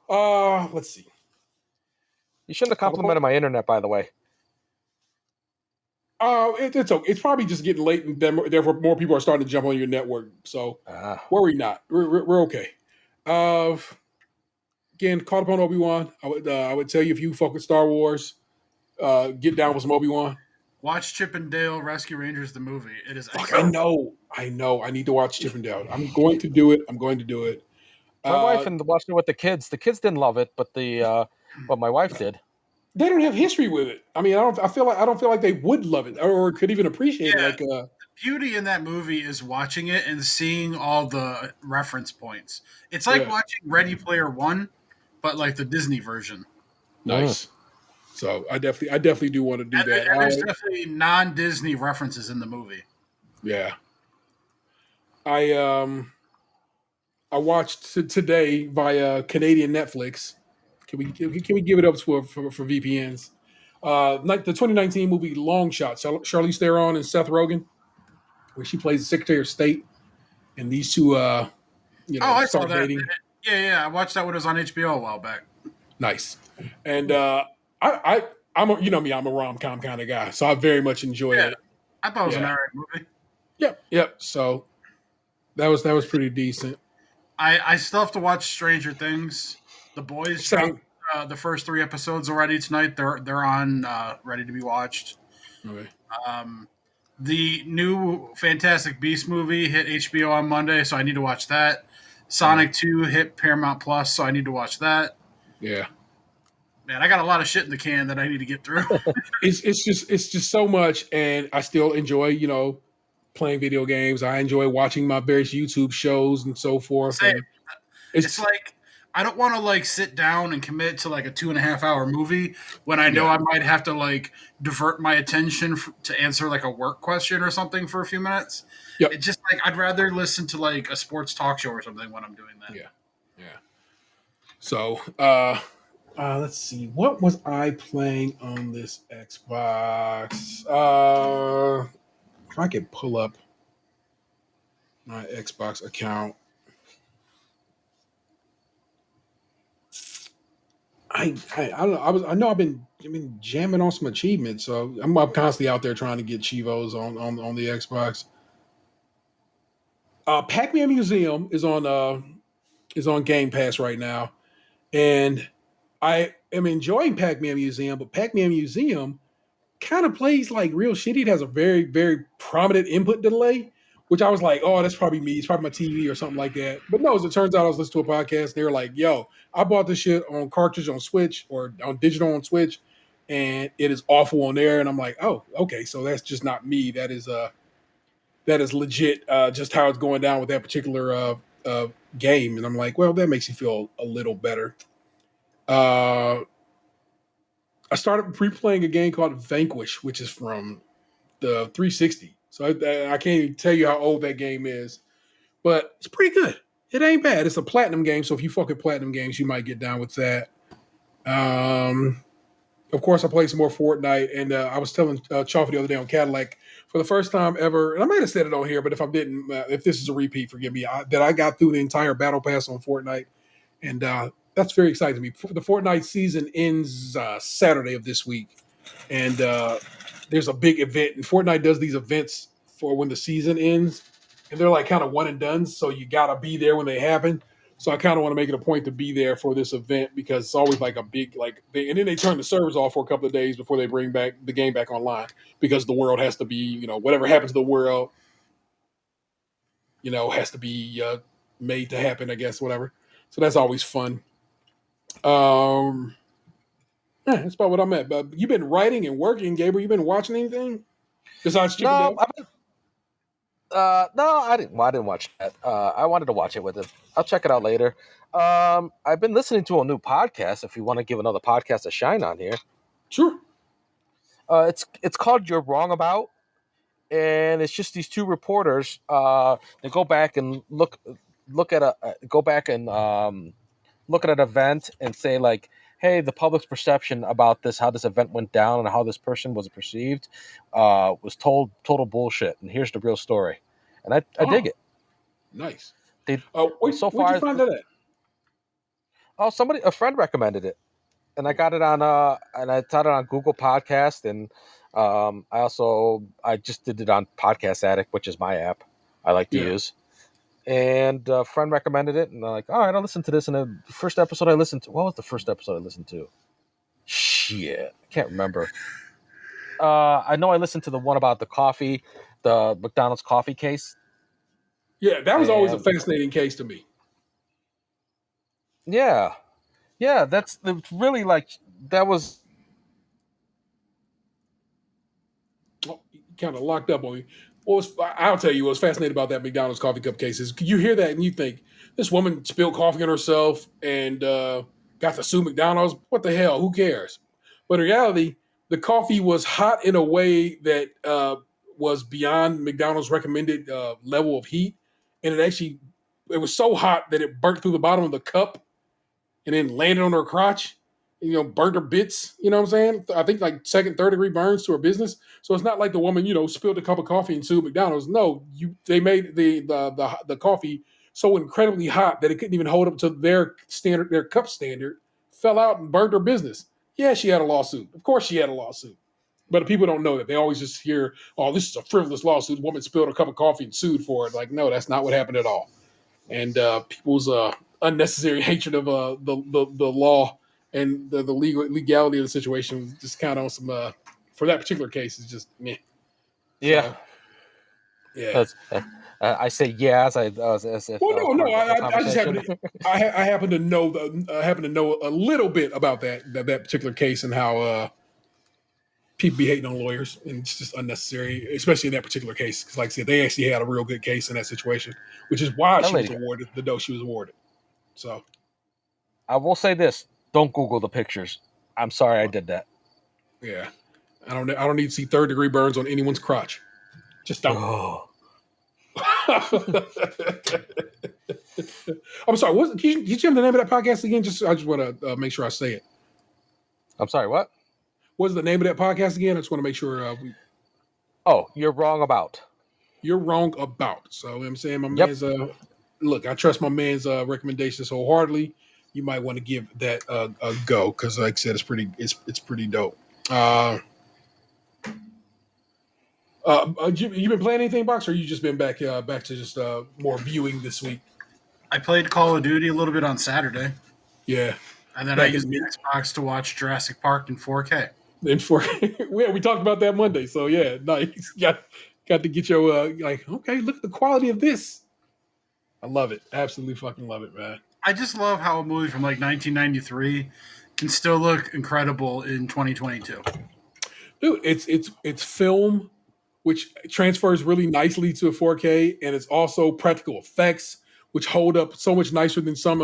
A: Let's see.
E: You shouldn't have complimented my internet, by the way.
A: It's okay. It's probably just getting late, and therefore more people are starting to jump on your network. So worry not. We're okay. Again, caught up on Obi-Wan. I would tell you if you fuck with Star Wars, get down with some Obi-Wan.
F: Watch Chip and Dale Rescue Rangers the movie. It is.
A: I know. I need to watch Chip and Dale. I'm going to do it.
E: My wife and watched it with the kids. The kids didn't love it, but my wife did.
A: They don't have history with it. I mean, I don't feel like they would love it or could even appreciate it. Like
F: the beauty in that movie is watching it and seeing all the reference points. It's like watching Ready Player One, but like the Disney version.
A: Nice. So I definitely do want to do that.
F: And there's definitely non-Disney references in the movie.
A: Yeah. I I watched today via Canadian Netflix. Can we give it up for VPNs? Like the 2019 movie Long Shot, Charlize Theron and Seth Rogen, where she plays the Secretary of State, and these two,
F: Oh, I saw
A: start
F: that.
A: dating.
F: Yeah. I watched that when it was on HBO a while back.
A: Nice, and I'm a, you know me, I'm a rom com kind of guy, so I very much enjoyed
F: Yeah,
A: it.
F: I thought it was an
A: Yeah,
F: alright movie.
A: yep. So that was pretty decent.
F: I still have to watch Stranger Things. The boys dropped
A: Same.
F: the first 3 episodes already tonight. They're on ready to be watched.
A: Okay.
F: Um, the new Fantastic Beast movie hit HBO on Monday, so I need to watch that. Sonic 2 hit Paramount Plus, so I need to watch that.
A: Yeah.
F: Man, I got a lot of shit in the can that I need to get through.
A: It's just so much, and I still enjoy playing video games. I enjoy watching my various YouTube shows and so forth,
F: Same.
A: and
F: It's like I don't want to like sit down and commit to like a 2.5 hour movie when I know
A: yeah,
F: I might have to like divert my attention to answer like a work question or something for a few minutes.
A: yep,
F: It's just like I'd rather listen to like a sports talk show or something when I'm doing that.
A: yeah, yeah. So, let's see, what was I playing on this Xbox? If I could pull up my Xbox account. I don't know. I know I've been jamming on some achievements, so I'm constantly out there trying to get Chivos on the Xbox. Pac-Man Museum is on Game Pass right now, and I am enjoying Pac-Man Museum, but Pac-Man Museum kind of plays like real shitty. It has a very, very prominent input delay, which I was like, oh, that's probably me. It's probably my TV or something like that. But no, as it turns out, I was listening to a podcast. They were like, yo, I bought this shit on cartridge on Switch or on digital on Switch, and it is awful on there. And I'm like, oh, okay, so that's just not me. That is legit just how it's going down with that particular game. And I'm like, well, that makes you feel a little better. Uh, I started pre-playing a game called Vanquish, which is from the 360. So I can't even tell you how old that game is, but it's pretty good. It ain't bad. It's a platinum game, so if you fuck with platinum games, you might get down with that. Of course, I played some more Fortnite, and I was telling Chaffee the other day on Cadillac for the first time ever, and I might have said it on here, but if I didn't, if this is a repeat, forgive me. That I got through the entire battle pass on Fortnite, and that's very exciting to me. The Fortnite season ends Saturday of this week, and there's a big event, and Fortnite does these events for when the season ends, and they're like kind of one and done, so you gotta be there when they happen. So I kind of want to make it a point to be there for this event because it's always like a big thing. And then they turn the servers off for a couple of days before they bring back the game back online because the world has to be, whatever happens to the world, has to be made to happen, I guess, whatever. So that's always fun. That's about what I'm at. But you've been writing and working, Gabriel. You been watching anything besides Chippendale?
E: No, no, I didn't. Well, I didn't watch that. I wanted to watch it with him. I'll check it out later. I've been listening to a new podcast. If you want to give another podcast a shine on here,
A: Sure.
E: It's called "You're Wrong About," and it's just these two reporters. They go back and look at look at an event and say like, hey, the public's perception about this, how this event went down and how this person was perceived, was total bullshit. And here's the real story. And I dig it.
A: Nice.
E: They
A: Where'd
E: so
A: you
E: far
A: find that at?
E: a friend recommended it, and I got it on and I found it on Google Podcast, and I just did it on Podcast Addict, which is my app I like to use. And a friend recommended it, and I'm like, all right, I'll listen to this. And the first episode I listened to, what was the first episode I listened to? Shit, I can't remember. I know I listened to the one about the coffee, the McDonald's coffee case.
A: Yeah, that was always a fascinating case to me.
E: Yeah, it's really like that was.
A: Kind of locked up on you. I'll tell you what was fascinating about that McDonald's coffee cup case is you hear that and you think this woman spilled coffee on herself and got to sue McDonald's. What the hell? Who cares? But in reality, the coffee was hot in a way that was beyond McDonald's recommended level of heat, and it actually it was so hot that it burnt through the bottom of the cup and then landed on her crotch. Burnt her bits. You know what I'm saying? I think like second, third degree burns to her business. So it's not like the woman, spilled a cup of coffee and sued McDonald's. No, they made the coffee so incredibly hot that it couldn't even hold up to their cup standard, fell out and burnt her business. Yeah, she had a lawsuit. Of course she had a lawsuit. But people don't know that. They always just hear, oh, this is a frivolous lawsuit. A woman spilled a cup of coffee and sued for it. Like, no, that's not what happened at all. And people's unnecessary hatred of the law and the legality of the situation was just kind of on some, for that particular case, is just meh.
E: Yeah.
A: So, yeah.
E: I say yeah as if.
A: Well, no. I just happen to know a little bit about that particular case and how people be hating on lawyers, and it's just unnecessary, especially in that particular case. Because, like I said, they actually had a real good case in that situation, which is why she was awarded the dough she was awarded. So,
E: I will say this: don't Google the pictures. I'm sorry I did that.
A: Yeah, I don't need to see third degree burns on anyone's crotch. Just don't.
E: Oh.
A: I'm sorry. Can you tell me the name of that podcast again? I just want to make sure I say it.
E: I'm sorry. What?
A: What's the name of that podcast again? I just want to make sure.
E: Oh, you're wrong about.
A: You're wrong about. So I'm saying my man's. Look, I trust my man's recommendations wholeheartedly. You might want to give that a go because, like I said, it's pretty dope. You been playing anything, Box, or you just been back to just more viewing this week?
F: I played Call of Duty a little bit on Saturday.
A: Yeah.
F: And then I used the Xbox to watch Jurassic Park in 4K.
A: In 4K. We talked about that Monday, so yeah, nice. Got to get your okay, look at the quality of this. I love it. Absolutely fucking love it, man.
F: I just love how a movie from like 1993 can still look incredible in 2022.
A: Dude, it's film, which transfers really nicely to a 4K, and it's also practical effects, which hold up so much nicer than some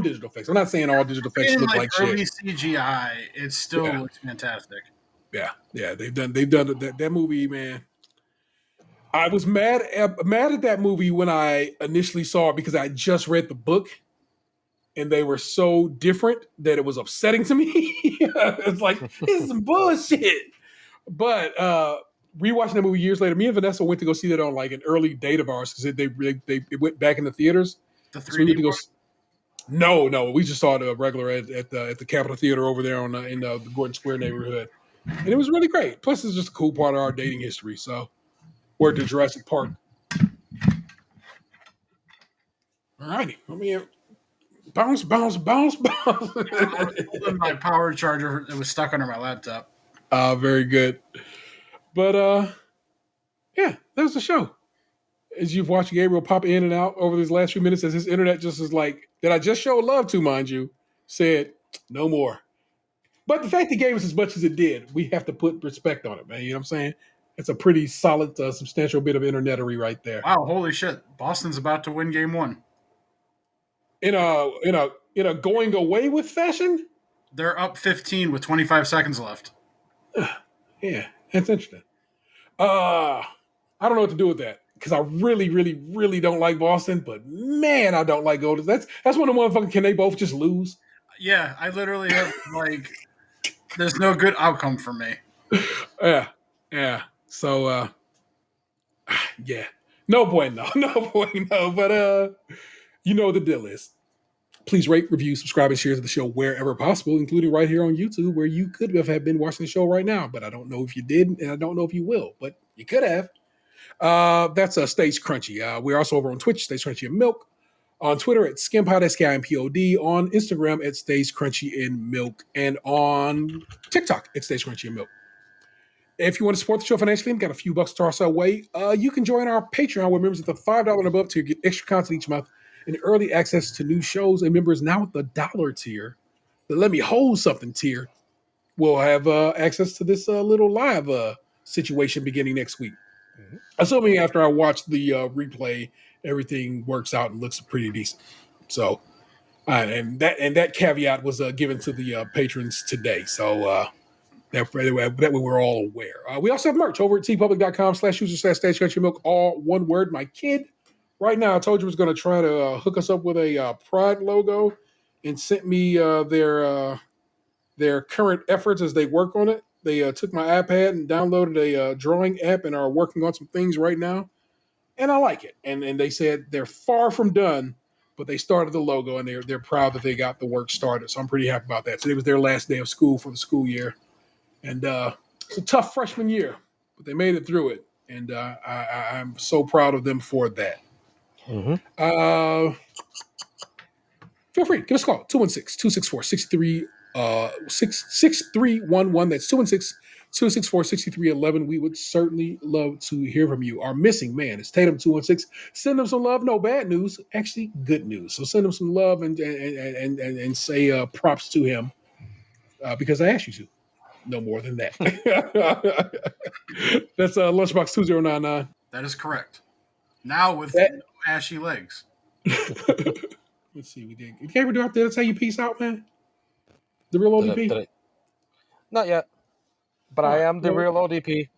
A: digital effects. I'm not saying all digital effects look like
F: early
A: shit.
F: CGI, it still looks fantastic.
A: Yeah, they've done that movie, man. I was mad at that movie when I initially saw it because I just read the book, and they were so different that it was upsetting to me. It's like, this is some bullshit. But rewatching that movie years later, me and Vanessa went to go see that on like an early date of ours because it went back in the theaters.
F: The 3D
A: No, we just saw it regular at the Capitol Theater over there in the Gordon Square neighborhood, and it was really great. Plus, it's just a cool part of our dating history. So, we're to Jurassic Park. All righty, I mean, bounce.
F: My power charger, it was stuck under my laptop.
A: Very good. But yeah, that was the show. As you've watched Gabriel pop in and out over these last few minutes, as his internet just is like, that I just showed love to, mind you, said no more. But the fact it gave us as much as it did, we have to put respect on it, man. You know what I'm saying? It's a pretty solid, substantial bit of internetery right there.
F: Wow, holy shit! Boston's about to win Game 1.
A: In a going away with fashion.
F: They're up 15 with 25 seconds left.
A: Yeah, that's interesting. I don't know what to do with that because I really, really, really don't like Boston. But man, I don't like Golden. That's one of the motherfuckers. Can they both just lose?
F: Yeah, I literally have there's no good outcome for me.
A: Yeah. So, yeah, no bueno. But you know what the deal is. Please rate, review, subscribe, and share to the show wherever possible, including right here on YouTube, where you could have been watching the show right now. But I don't know if you did, and I don't know if you will, but you could have. That's Stage Krunchy. We're also over on Twitch, Stage Krunchy and Milk. On Twitter at Skimpod, SKIMPOD. On Instagram at Stage Krunchy and Milk. And on TikTok at Stage Krunchy and Milk. If you want to support the show financially and got a few bucks to toss our way, you can join our Patreon where members at the $5 and above tier get extra content each month and early access to new shows. And members now at the $1 tier, the Let Me Hold Something tier, will have access to this little live situation beginning next week. Mm-hmm. Assuming after I watch the replay, everything works out and looks pretty decent. So, and that caveat was given to the patrons today. So that way we're all aware. We also have merch over at tpublic.com/user/StageCountryMilk, all one word. My kid right now, I told you I was going to try to hook us up with a Pride logo, and sent me their current efforts as they work on it. They took my iPad and downloaded a drawing app and are working on some things right now, and I like it. And they said they're far from done, but they started the logo and they're proud that they got the work started. So I'm pretty happy about that. Today was their last day of school for the school year, and it's a tough freshman year, but they made it through it, and I'm so proud of them for that. Feel free, give us a call, 216-264-6311. That's 216-264-6311. We would certainly love to hear from you. Our missing man is Tatum 216. Send them some love. No bad news, actually good news. So send them some love and say props to him because I asked you to. No more than that. That's Lunchbox 2099.
F: That is correct. Now with ashy legs.
A: Let's see. Did Gabe do I tell you peace out, man? The real ODP?
E: Not yet, but I am the real ODP.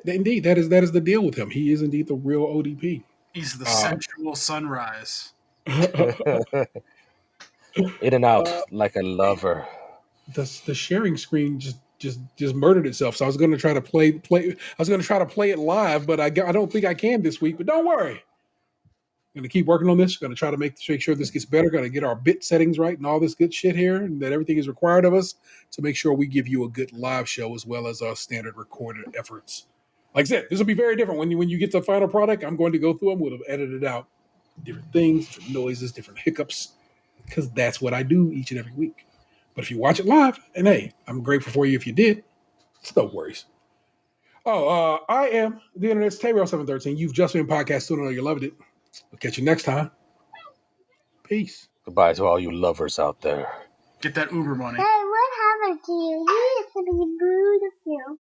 A: Indeed, that is the deal with him. He is indeed the real ODP.
F: He's the sensual sunrise.
E: In and out like a lover.
A: The sharing screen just murdered itself. So I was going to try to play. I was going to try to play it live, but I don't think I can this week. But don't worry. Going to keep working on this. Going to try to make sure this gets better. Going to get our bit settings right and all this good shit here, and that everything is required of us to make sure we give you a good live show as well as our standard recorded efforts. Like I said, this will be very different when you get the final product. I'm going to go through them. We'll have edited out different things, different noises, different hiccups, because that's what I do each and every week. But if you watch it live, and hey, I'm grateful for you if you did. It's no worries. I am the Internet's Tayrell713. You've just been podcast student. You loved it. We'll catch you next time. Peace.
E: Goodbye to all you lovers out there.
F: Get that Uber money.
H: Hey, what happened to you? You used to be beautiful.